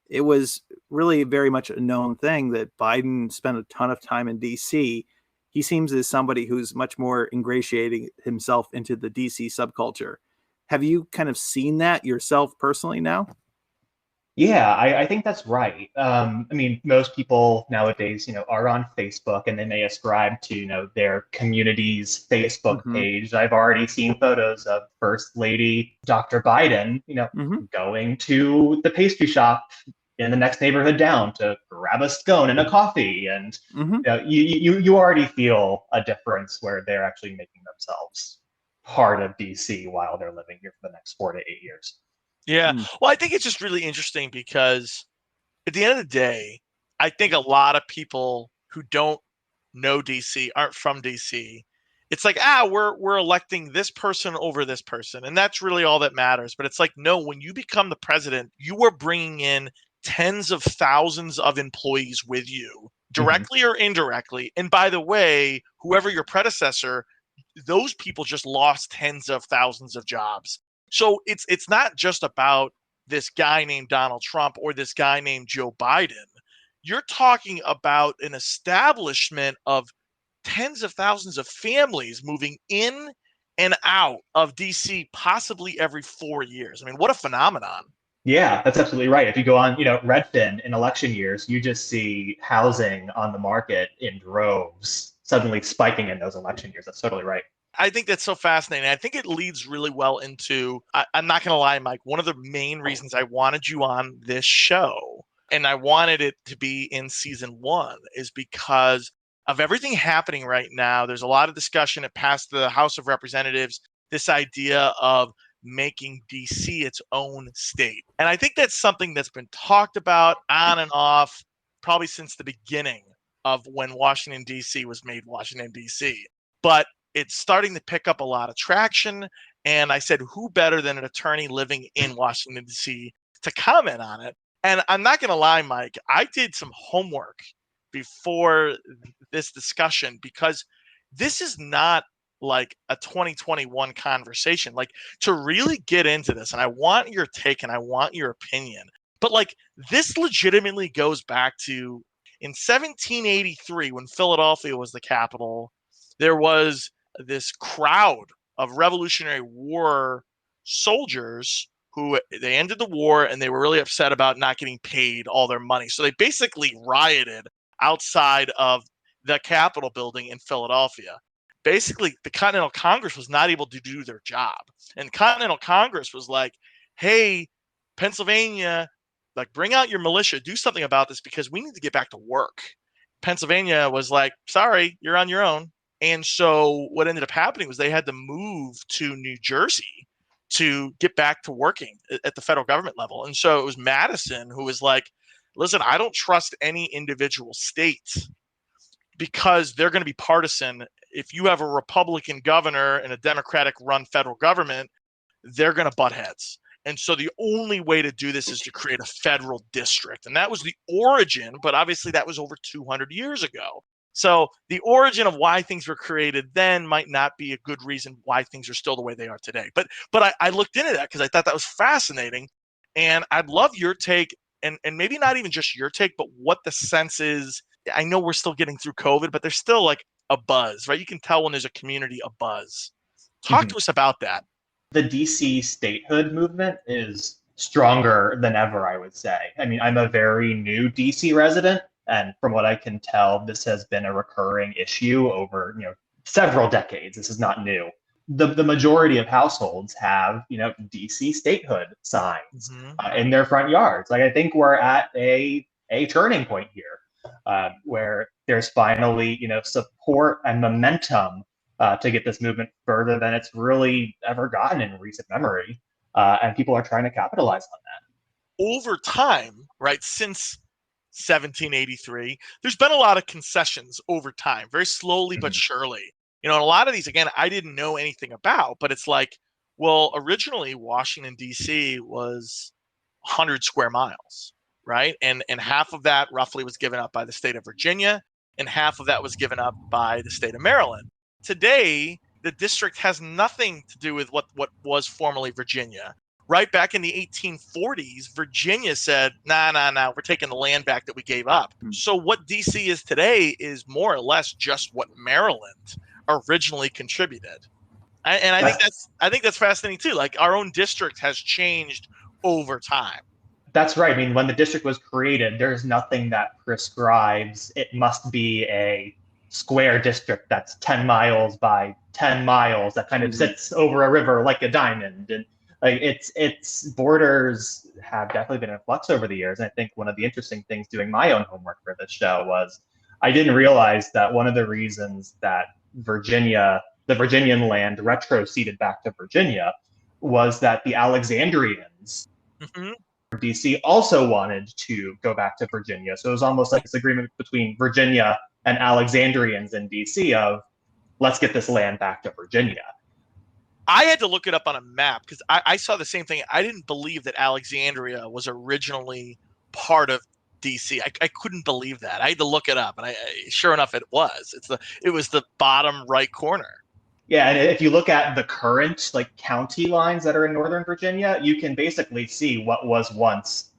It was really very much a known thing that Biden spent a ton of time in DC. He seems as somebody who's much more ingratiating himself into the DC subculture. Have you kind of seen that yourself personally now? Yeah, I think that's right. Most people nowadays, are on Facebook, and they may ascribe to, their community's Facebook page. I've already seen photos of First Lady Dr. Biden, going to the pastry shop in the next neighborhood down to grab a scone and a coffee. And you already feel a difference where they're actually making themselves part of DC while they're living here for the next 4 to 8 years. Yeah. Well, I think it's just really interesting because at the end of the day, I think a lot of people who don't know DC, aren't from DC. It's like, we're electing this person over this person, and that's really all that matters. But it's like, no, when you become the president, you are bringing in tens of thousands of employees with you, directly or indirectly. And by the way, whoever your predecessor, those people just lost tens of thousands of jobs. So it's not just about this guy named Donald Trump or this guy named Joe Biden. You're talking about an establishment of tens of thousands of families moving in and out of DC possibly every 4 years. I mean, what a phenomenon. Yeah, that's absolutely right. If you go on, Redfin in election years, you just see housing on the market in droves suddenly spiking in those election years. That's totally right. I think that's so fascinating. I think it leads really well into, I'm not going to lie, Mike, one of the main reasons I wanted you on this show and I wanted it to be in season one is because of everything happening right now. There's a lot of discussion. It passed the House of Representatives, this idea of making DC its own state. And I think that's something that's been talked about on and off probably since the beginning of when Washington, D.C. was made Washington, D.C. But it's starting to pick up a lot of traction. And I said, who better than an attorney living in Washington, D.C. to comment on it? And I'm not going to lie, Mike, I did some homework before this discussion because this is not like a 2021 conversation. Like to really get into this, and I want your take and I want your opinion, but like this legitimately goes back to in 1783 when Philadelphia was the capital. There was this crowd of Revolutionary War soldiers who they ended the war and they were really upset about not getting paid all their money. So they basically rioted outside of the Capitol building in Philadelphia. Basically, the Continental Congress was not able to do their job. And Continental Congress was like, hey, Pennsylvania, like bring out your militia, do something about this because we need to get back to work. Pennsylvania was like, sorry, you're on your own. And so what ended up happening was they had to move to New Jersey to get back to working at the federal government level. And so it was Madison who was like, listen, I don't trust any individual state because they're going to be partisan. If you have a Republican governor and a Democratic run federal government, they're going to butt heads. And so the only way to do this is to create a federal district. And that was the origin, but obviously that was over 200 years ago. So the origin of why things were created then might not be a good reason why things are still the way they are today. But I looked into that because I thought that was fascinating. And I'd love your take, and maybe not even just your take, but what the sense is. I know we're still getting through COVID, but there's still like a buzz, right? You can tell when there's a community, a buzz. Talk to us about that. The DC statehood movement is stronger than ever, I would say. I mean, I'm a very new DC resident, and from what I can tell, this has been a recurring issue over, several decades. This is not new. The majority of households have, DC statehood signs in their front yards. Like I think we're at a turning point here where there's finally, support and momentum to get this movement further than it's really ever gotten in recent memory. And people are trying to capitalize on that. Over time, right, since 1783, there's been a lot of concessions over time, very slowly but surely. And a lot of these, again, I didn't know anything about, but it's like, well, originally Washington, D.C. was 100 square miles, right? And half of that roughly was given up by the state of Virginia, and half of that was given up by the state of Maryland. Today, the district has nothing to do with what was formerly Virginia. Right back in the 1840s, Virginia said, nah, we're taking the land back that we gave up. So what D.C. is today is more or less just what Maryland originally contributed. And I think that's fascinating too. Like our own district has changed over time. That's right. I mean, when the district was created, there's nothing that prescribes it must be a square district that's 10 miles by 10 miles that kind of sits over a river like a diamond. And like its borders have definitely been in flux over the years. And I think one of the interesting things doing my own homework for this show was I didn't realize that one of the reasons that the Virginian land retroceded back to Virginia was that the Alexandrians DC also wanted to go back to Virginia. So it was almost like this agreement between Virginia and Alexandrians in DC of let's get this land back to Virginia. I had to look it up on a map because I saw the same thing. I didn't believe that Alexandria was originally part of DC. I couldn't believe that. I had to look it up, and sure enough, it was. It was the bottom right corner. Yeah, and if you look at the current county lines that are in Northern Virginia, you can basically see what was once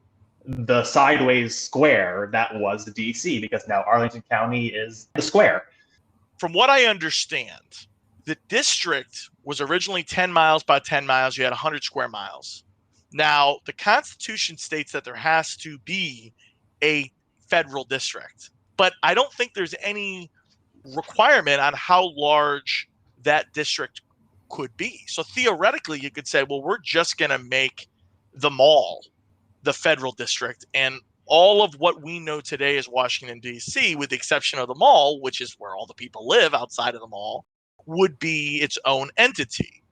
the sideways square that was the DC, because now Arlington County is the square. From what I understand, the district was originally 10 miles by 10 miles. You had 100 square miles. Now, the Constitution states that there has to be a federal district, but I don't think there's any requirement on how large that district could be. So theoretically, you could say, well, we're just going to make the mall the federal district, and all of what we know today as Washington, D.C., with the exception of the mall, which is where all the people live outside of the mall, would be its own entity.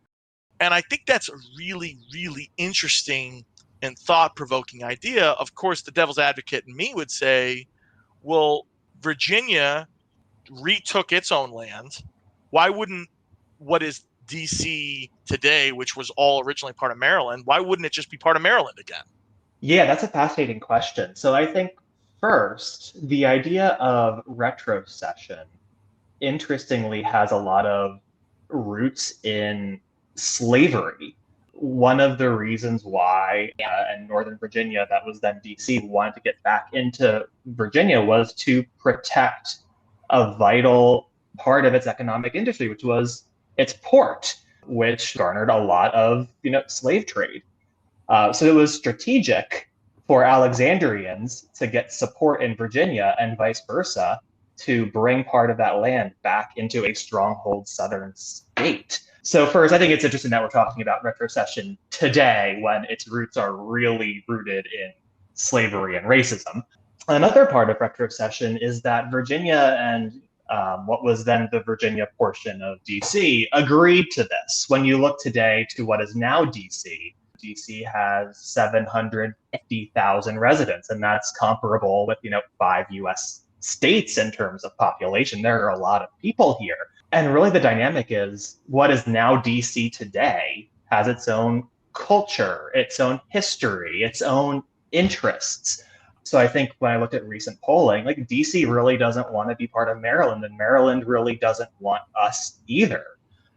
And I think that's a really, really interesting and thought-provoking idea. Of course, the devil's advocate in me would say, well, Virginia retook its own land. Why wouldn't what is D.C. today, which was all originally part of Maryland, why wouldn't it just be part of Maryland again? Yeah, that's a fascinating question. So I think first, the idea of retrocession, interestingly, has a lot of roots in slavery. One of the reasons why in Northern Virginia, that was then DC, wanted to get back into Virginia was to protect a vital part of its economic industry, which was its port, which garnered a lot of slave trade. So it was strategic for Alexandrians to get support in Virginia and vice versa to bring part of that land back into a stronghold southern state. So first, I think it's interesting that we're talking about retrocession today when its roots are really rooted in slavery and racism. Another part of retrocession is that Virginia and what was then the Virginia portion of DC agreed to this. When you look today to what is now DC, DC has 750,000 residents, and that's comparable with 5 U.S. states in terms of population. There are a lot of people here. And really the dynamic is what is now DC today has its own culture, its own history, its own interests. So I think when I looked at recent polling, like DC really doesn't want to be part of Maryland, and Maryland really doesn't want us either.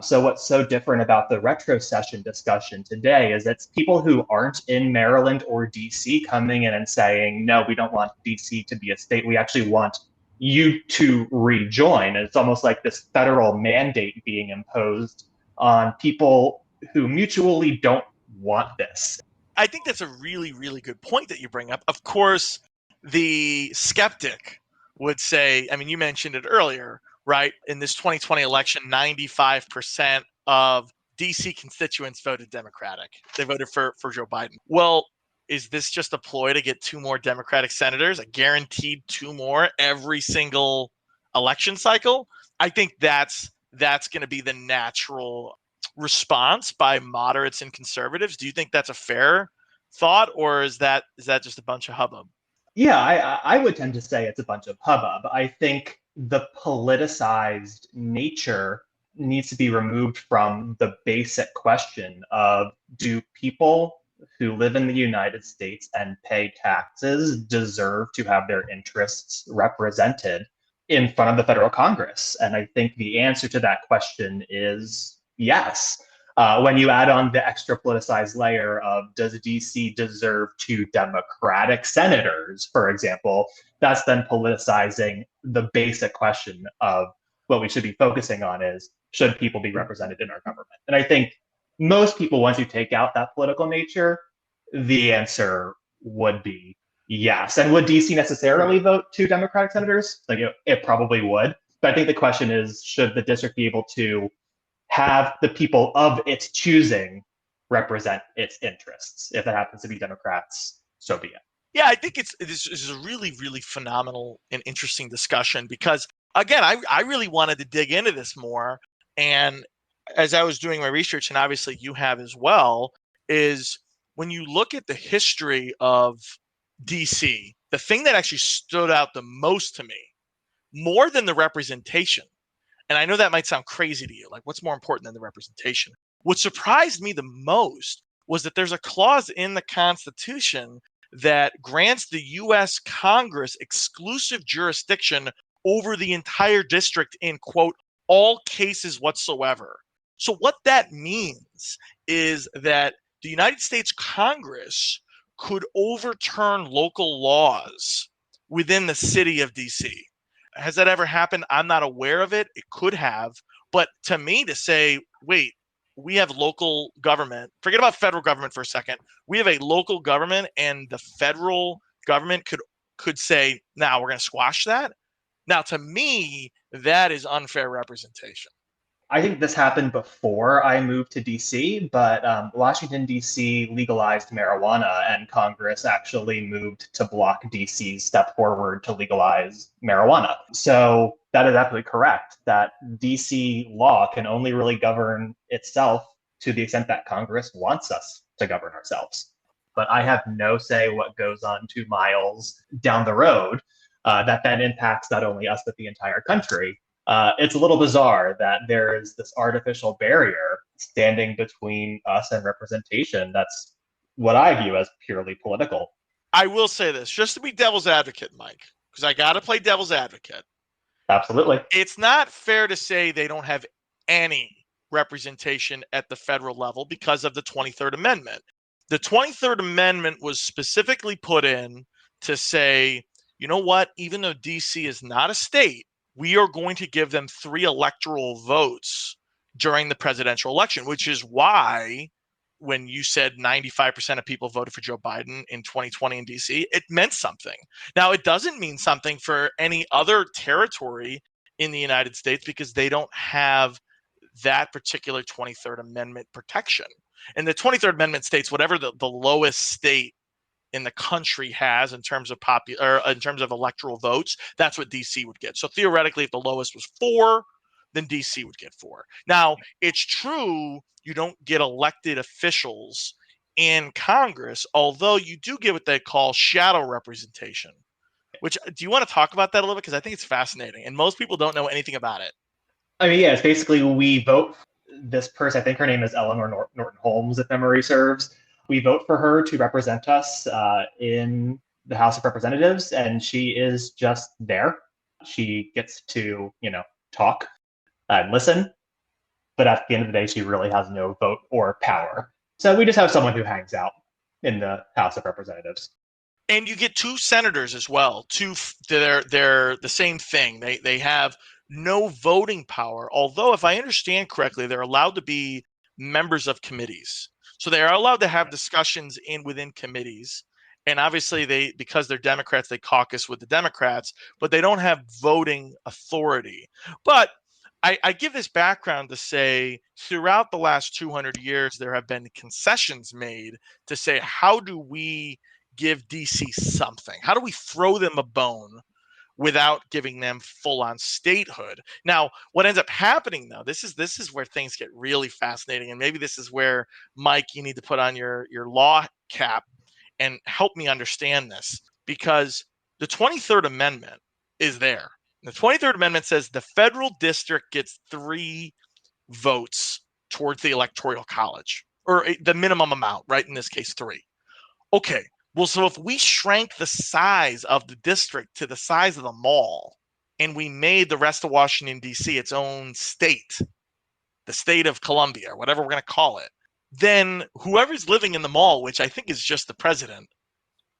So what's so different about the retrocession discussion today is it's people who aren't in Maryland or DC coming in and saying, no, we don't want DC to be a state. We actually want you to rejoin. And it's almost like this federal mandate being imposed on people who mutually don't want this. I think that's a really, really good point that you bring up. Of course, the skeptic would say, I mean, you mentioned it earlier, right? In this 2020 election, 95% of DC constituents voted Democratic. They voted for Joe Biden. Well, is this just a ploy to get 2 more Democratic senators, a guaranteed 2 more every single election cycle? I think that's going to be the natural response by moderates and conservatives. Do you think that's a fair thought, or is that just a bunch of hubbub? Yeah, I would tend to say it's a bunch of hubbub. I think the politicized nature needs to be removed from the basic question of, do people who live in the United States and pay taxes deserve to have their interests represented in front of the federal Congress? And I think the answer to that question is yes. When you add on the extra politicized layer of, does DC deserve 2 Democratic senators, for example, that's then politicizing the basic question of what we should be focusing on is, should people be represented in our government? And I think most people, once you take out that political nature, the answer would be yes. And would DC necessarily vote 2 Democratic senators? Like it probably would. But I think the question is, should the district be able to have the people of its choosing represent its interests? If that happens to be Democrats, so be it. Yeah, I think this is a really, really phenomenal and interesting discussion because, again, I really wanted to dig into this more. And as I was doing my research, and obviously you have as well, is when you look at the history of DC, the thing that actually stood out the most to me, more than the representation, and I know that might sound crazy to you, like what's more important than the representation? What surprised me the most was that there's a clause in the Constitution that grants the U.S. Congress exclusive jurisdiction over the entire district in, quote, all cases whatsoever. So what that means is that the United States Congress could overturn local laws within the city of DC. Has that ever happened? I'm not aware of it. It could have. But to me, to say, wait, we have local government. Forget about federal government for a second. We have a local government, and the federal government could say, now we're going to squash that. Now, to me, that is unfair representation. I think this happened before I moved to DC, but Washington, D.C. legalized marijuana, and Congress actually moved to block DC's step forward to legalize marijuana. So that is absolutely correct, that DC law can only really govern itself to the extent that Congress wants us to govern ourselves. But I have no say what goes on 2 miles down the road that then impacts not only us, but the entire country. It's a little bizarre that there is this artificial barrier standing between us and representation. That's what I view as purely political. I will say this, just to be devil's advocate, Mike, because I got to play devil's advocate. Absolutely. It's not fair to say they don't have any representation at the federal level because of the 23rd Amendment. The 23rd Amendment was specifically put in to say, you know what, even though DC is not a state, we are going to give them 3 electoral votes during the presidential election, which is why when you said 95% of people voted for Joe Biden in 2020 in DC, it meant something. Now, it doesn't mean something for any other territory in the United States because they don't have that particular 23rd Amendment protection. And the 23rd Amendment states whatever the lowest state in the country has in terms of electoral votes, that's what DC would get. So theoretically, if the lowest was 4, then DC would get 4. Now, it's true you don't get elected officials in Congress, although you do get what they call shadow representation. Which, do you want to talk about that a little bit? Because I think it's fascinating, and most people don't know anything about it. I mean, yeah, it's basically we vote this person. I think her name is Eleanor Norton Holmes, if memory serves. We vote for her to represent us in the House of Representatives, and she is just there. She gets to, talk and listen, but at the end of the day, she really has no vote or power. So we just have someone who hangs out in the House of Representatives. And you get 2 senators as well. They're the same thing. They have no voting power, although if I understand correctly, they're allowed to be members of committees. So they are allowed to have discussions within committees. And obviously, because they're Democrats, they caucus with the Democrats, but they don't have voting authority. But I give this background to say throughout the last 200 years, there have been concessions made to say, how do we give DC something? How do we throw them a bone without giving them full-on statehood? Now, what ends up happening, though, this is where things get really fascinating, and maybe this is where, Mike, you need to put on your law cap and help me understand this, because the 23rd Amendment is there. The 23rd Amendment says the federal district gets 3 votes towards the electoral college, or the minimum amount, right? In this case, 3. Okay. Well, so if we shrank the size of the district to the size of the mall, and we made the rest of Washington, D.C. its own state, the state of Columbia, or whatever we're going to call it, then whoever's living in the mall, which I think is just the president.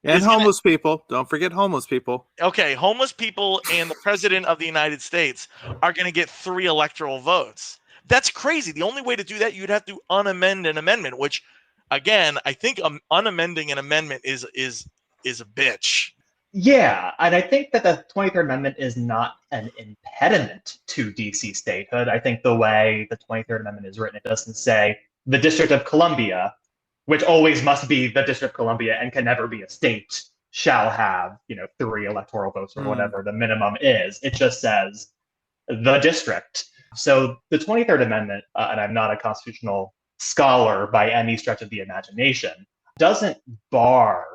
And homeless people. Don't forget homeless people. Okay, homeless people and the president of the United States are going to get 3 electoral votes. That's crazy. The only way to do that, you'd have to unamend an amendment, which, again, I think unamending an amendment is a bitch. Yeah, and I think that the 23rd Amendment is not an impediment to DC statehood. I think the way the 23rd Amendment is written, it doesn't say the District of Columbia, which always must be the District of Columbia and can never be a state, shall have, 3 electoral votes or whatever the minimum is. It just says the district. So the 23rd Amendment, and I'm not a constitutional scholar by any stretch of the imagination, doesn't bar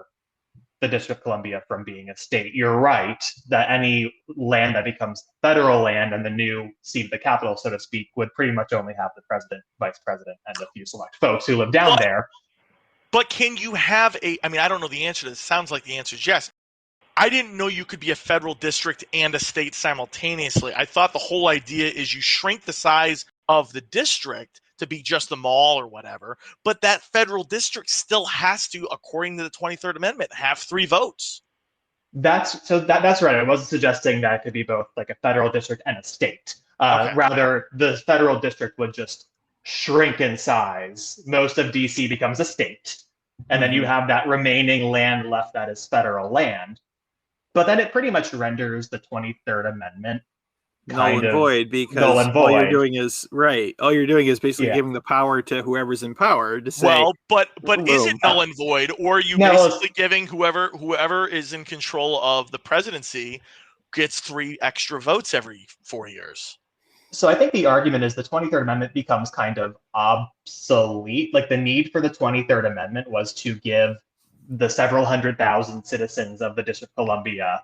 the District of Columbia from being a state. You're right that any land that becomes federal land and the new seat of the capital, so to speak, would pretty much only have the president, vice president, and a few select folks who live down there. But can you have I don't know the answer to this. Sounds like the answer is yes. I didn't know you could be a federal district and a state simultaneously. I thought the whole idea is you shrink the size of the district to be just the mall or whatever, but that federal district still has to, according to the 23rd Amendment, have 3 votes. That's right. I wasn't suggesting that it could be both like a federal district and a state. Okay. Rather, the federal district would just shrink in size. Most of DC becomes a state. And then you have that remaining land left that is federal land. But then it pretty much renders the 23rd Amendment null kind and of void, null because and all you're void. doing is all you're doing is basically Yeah. giving the power to whoever's in power to say, Well, but is it boom. null and void, or are you No, basically giving whoever is in control of the presidency gets 3 extra votes every 4 years? so I think the argument is the 23rd Amendment becomes kind of obsolete. Like the need for the 23rd Amendment was to give the several 100,000 citizens of the District of Columbia,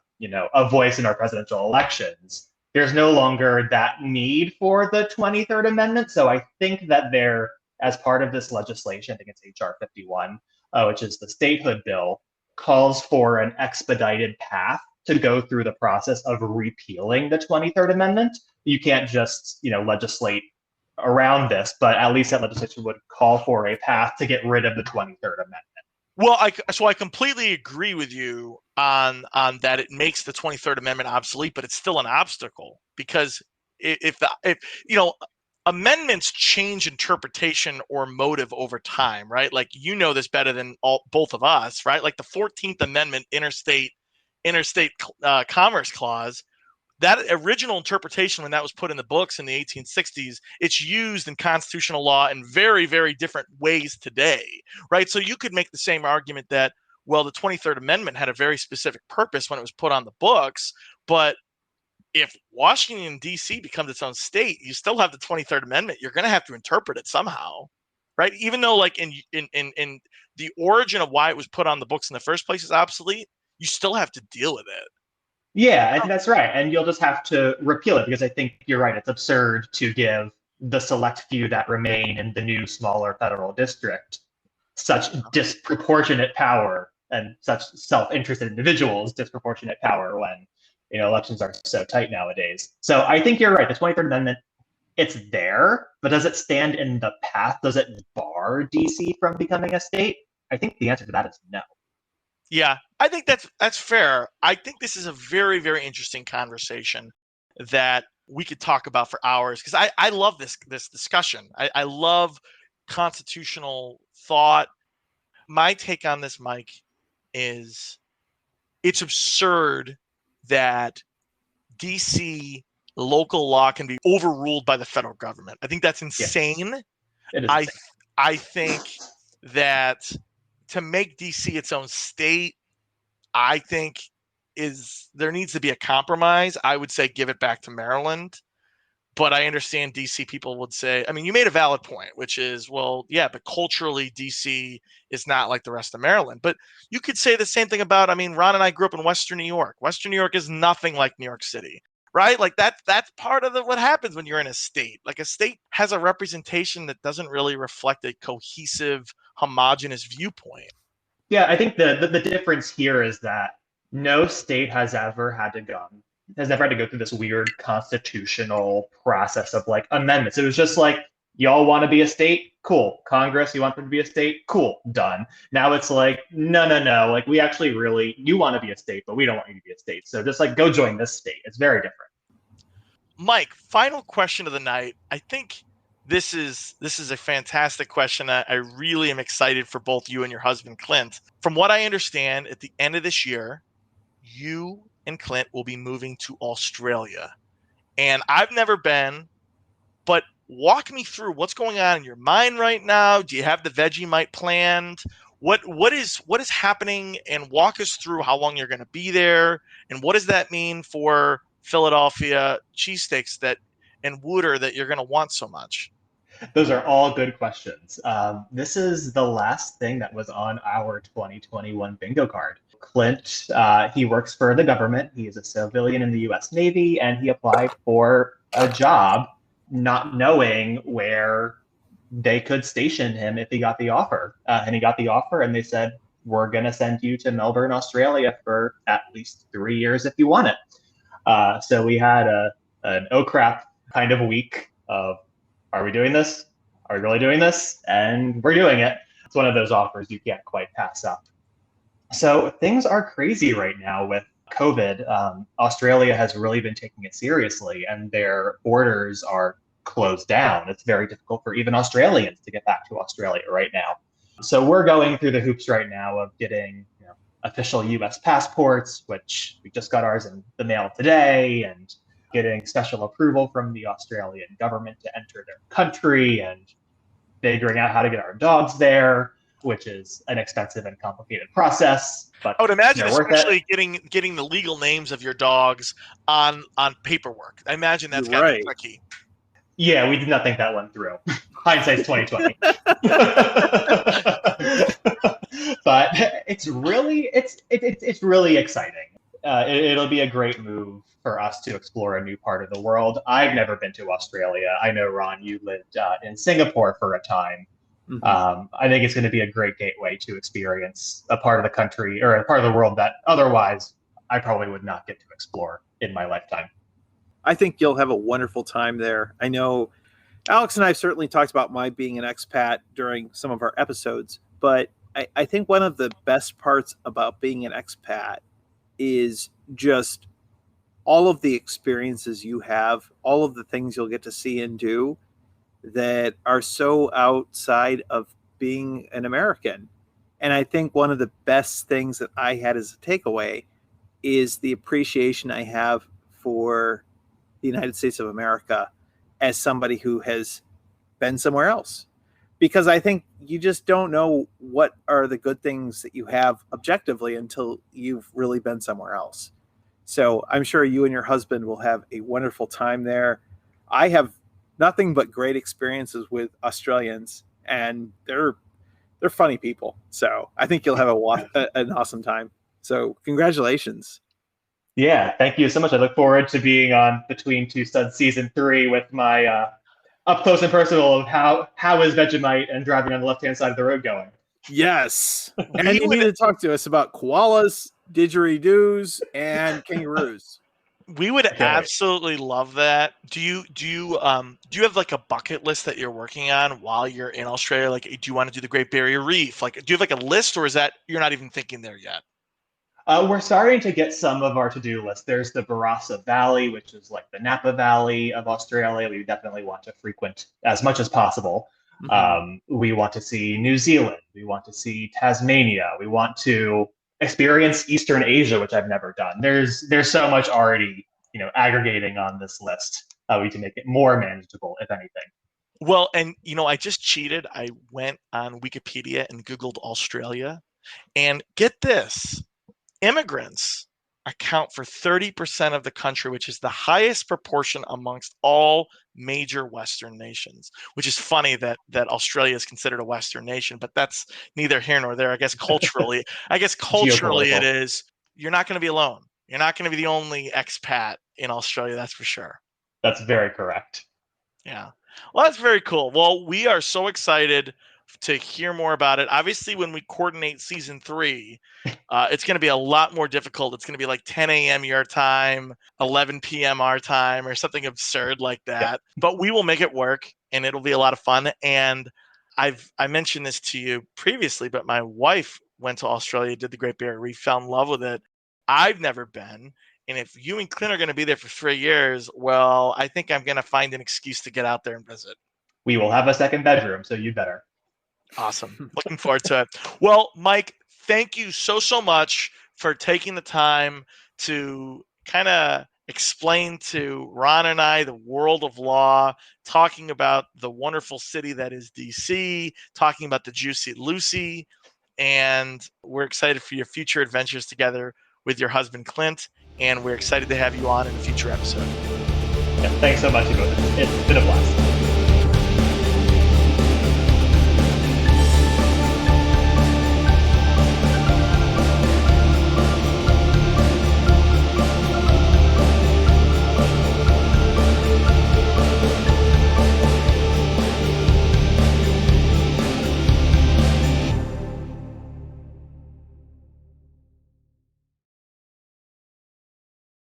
a voice in our presidential elections. There's no longer that need for the 23rd Amendment. So I think that they're, as part of this legislation, I think it's HR 51, which is the statehood bill, calls for an expedited path to go through the process of repealing the 23rd Amendment. You can't just, legislate around this, but at least that legislation would call for a path to get rid of the 23rd Amendment. Well, I completely agree with you on that. It makes the 23rd Amendment obsolete, but it's still an obstacle, because if amendments change interpretation or motive over time, right? Like, this better than both of us, right? Like the 14th Amendment interstate commerce clause, that original interpretation, when that was put in the books in the 1860s, it's used in constitutional law in very, very different ways today, right? So you could make the same argument that, well, the 23rd Amendment had a very specific purpose when it was put on the books, but if Washington, D.C. becomes its own state, you still have the 23rd Amendment. You're going to have to interpret it somehow, right? Even though, like, in the origin of why it was put on the books in the first place is obsolete, you still have to deal with it. Yeah, I think that's right. And you'll just have to repeal it, because I think you're right. It's absurd to give the select few that remain in the new, smaller federal district such disproportionate power, and such self-interested individuals disproportionate power when elections are so tight nowadays. So I think you're right. The 23rd Amendment, it's there, but does it stand in the path? Does it bar DC from becoming a state? I think the answer to that is no. Yeah, I think that's fair. I think this is a very, very interesting conversation that we could talk about for hours, because I love this discussion. I love constitutional thought. My take on this, Mike, is it's absurd that DC local law can be overruled by the federal government. I think that's insane. Yes, it is insane. I think that to make DC its own state, I think there needs to be a compromise. I would say give it back to Maryland. But I understand DC people would say, I mean, you made a valid point, which is, well, yeah, but culturally DC is not like the rest of Maryland. But you could say the same thing about, Ron and I grew up in Western New York. Western New York is nothing like New York City, right? Like that's part of what happens when you're in a state. Like, a state has a representation that doesn't really reflect a cohesive, homogenous viewpoint. Yeah, I think the difference here is that no state has ever had to go through this weird constitutional process of like amendments. It was just like, y'all want to be a state? Cool. Congress, you want them to be a state? Cool. Done. Now it's like, no. Like, we actually you want to be a state, but we don't want you to be a state. So just like, go join this state. It's very different. Mike, final question of the night. I think this is a fantastic question. I really am excited for both you and your husband, Clint. From what I understand, at the end of this year, you and Clint will be moving to Australia. And I've never been, but walk me through what's going on in your mind right now. Do you have the Vegemite planned? What is happening, and walk us through how long you're going to be there, and what does that mean for Philadelphia cheesesteaks and Wooter that you're going to want so much? Those are all good questions. This is the last thing that was on our 2021 bingo card. Clint, he works for the government. He is a civilian in the U.S. Navy, and he applied for a job not knowing where they could station him if he got the offer. And he got the offer, and they said, we're going to send you to Melbourne, Australia for at least 3 years if you want it. So we had an oh crap kind of week of, are we doing this? Are we really doing this? And we're doing it. It's one of those offers you can't quite pass up. So things are crazy right now with COVID. Australia has really been taking it seriously, and their borders are closed down. It's very difficult for even Australians to get back to Australia right now. So we're going through the hoops right now of getting official US passports, which we just got ours in the mail today, and getting special approval from the Australian government to enter their country, and figuring out how to get our dogs there, which is an expensive and complicated process. But I would imagine, worth especially it. getting the legal names of your dogs on paperwork. I imagine that's got to be tricky. Yeah, we did not think that one through. Hindsight's 2020. But it's really exciting. It'll be a great move for us to explore a new part of the world. I've never been to Australia. I know, Ron, you lived in Singapore for a time. Mm-hmm. I think it's going to be a great gateway to experience a part of the country or a part of the world that otherwise I probably would not get to explore in my lifetime. I think you'll have a wonderful time there. I know Alex and I have certainly talked about my being an expat during some of our episodes, but I think one of the best parts about being an expat is just all of the experiences you have, all of the things you'll get to see and do that are so outside of being an American. And I think one of the best things that I had as a takeaway is the appreciation I have for the United States of America as somebody who has been somewhere else. Because I think you just don't know what are the good things that you have objectively until you've really been somewhere else. So I'm sure you and your husband will have a wonderful time there. I have nothing but great experiences with Australians, and they're funny people. So I think you'll have an awesome time. So congratulations. Yeah, thank you so much. I look forward to being on Between Two Studs Season 3 with my up close and personal of how is Vegemite and driving on the left-hand side of the road going. Yes. And you need to talk to us about koalas, didgeridoos, and kangaroos. We would absolutely love that. Do you have like a bucket list that you're working on while you're in Australia? Like, do you want to do the Great Barrier Reef? Like, do you have like a list, or is that you're not even thinking there yet? We're starting to get some of our to-do list. There's the Barossa Valley, which is like the Napa Valley of Australia. We definitely want to frequent as much as possible. Mm-hmm. We want to see New Zealand. We want to see Tasmania. We want to experience Eastern Asia, which I've never done. There's so much already, aggregating on this list. We can make it more manageable, if anything. Well, and I just cheated. I went on Wikipedia and Googled Australia, and get this. Immigrants account for 30% of the country, which is the highest proportion amongst all major Western nations, which is funny that Australia is considered a Western nation, but that's neither here nor there. I guess culturally it is. You're not going to be alone. You're not going to be the only expat in Australia. That's for sure. That's very correct. Yeah. Well, that's very cool. Well, we are so excited to hear more about it. Obviously, when we coordinate season 3, it's going to be a lot more difficult. It's going to be like 10 a.m. your time, 11 p.m. our time, or something absurd like that. Yeah. But we will make it work, and it'll be a lot of fun. And I mentioned this to you previously, but my wife went to Australia, did the Great Barrier Reef, fell in love with it. I've never been. And if you and Clint are going to be there for 3 years, well, I think I'm going to find an excuse to get out there and visit. We will have a second bedroom, so you better. Awesome. Looking forward to it. Well, Mike, thank you so much for taking the time to kind of explain to Ron and I the world of law, talking about the wonderful city that is DC, talking about the juicy Lucy, and we're excited for your future adventures together with your husband, Clint, and we're excited to have you on in a future episode. Yeah, thanks so much, you both. It's been a blast.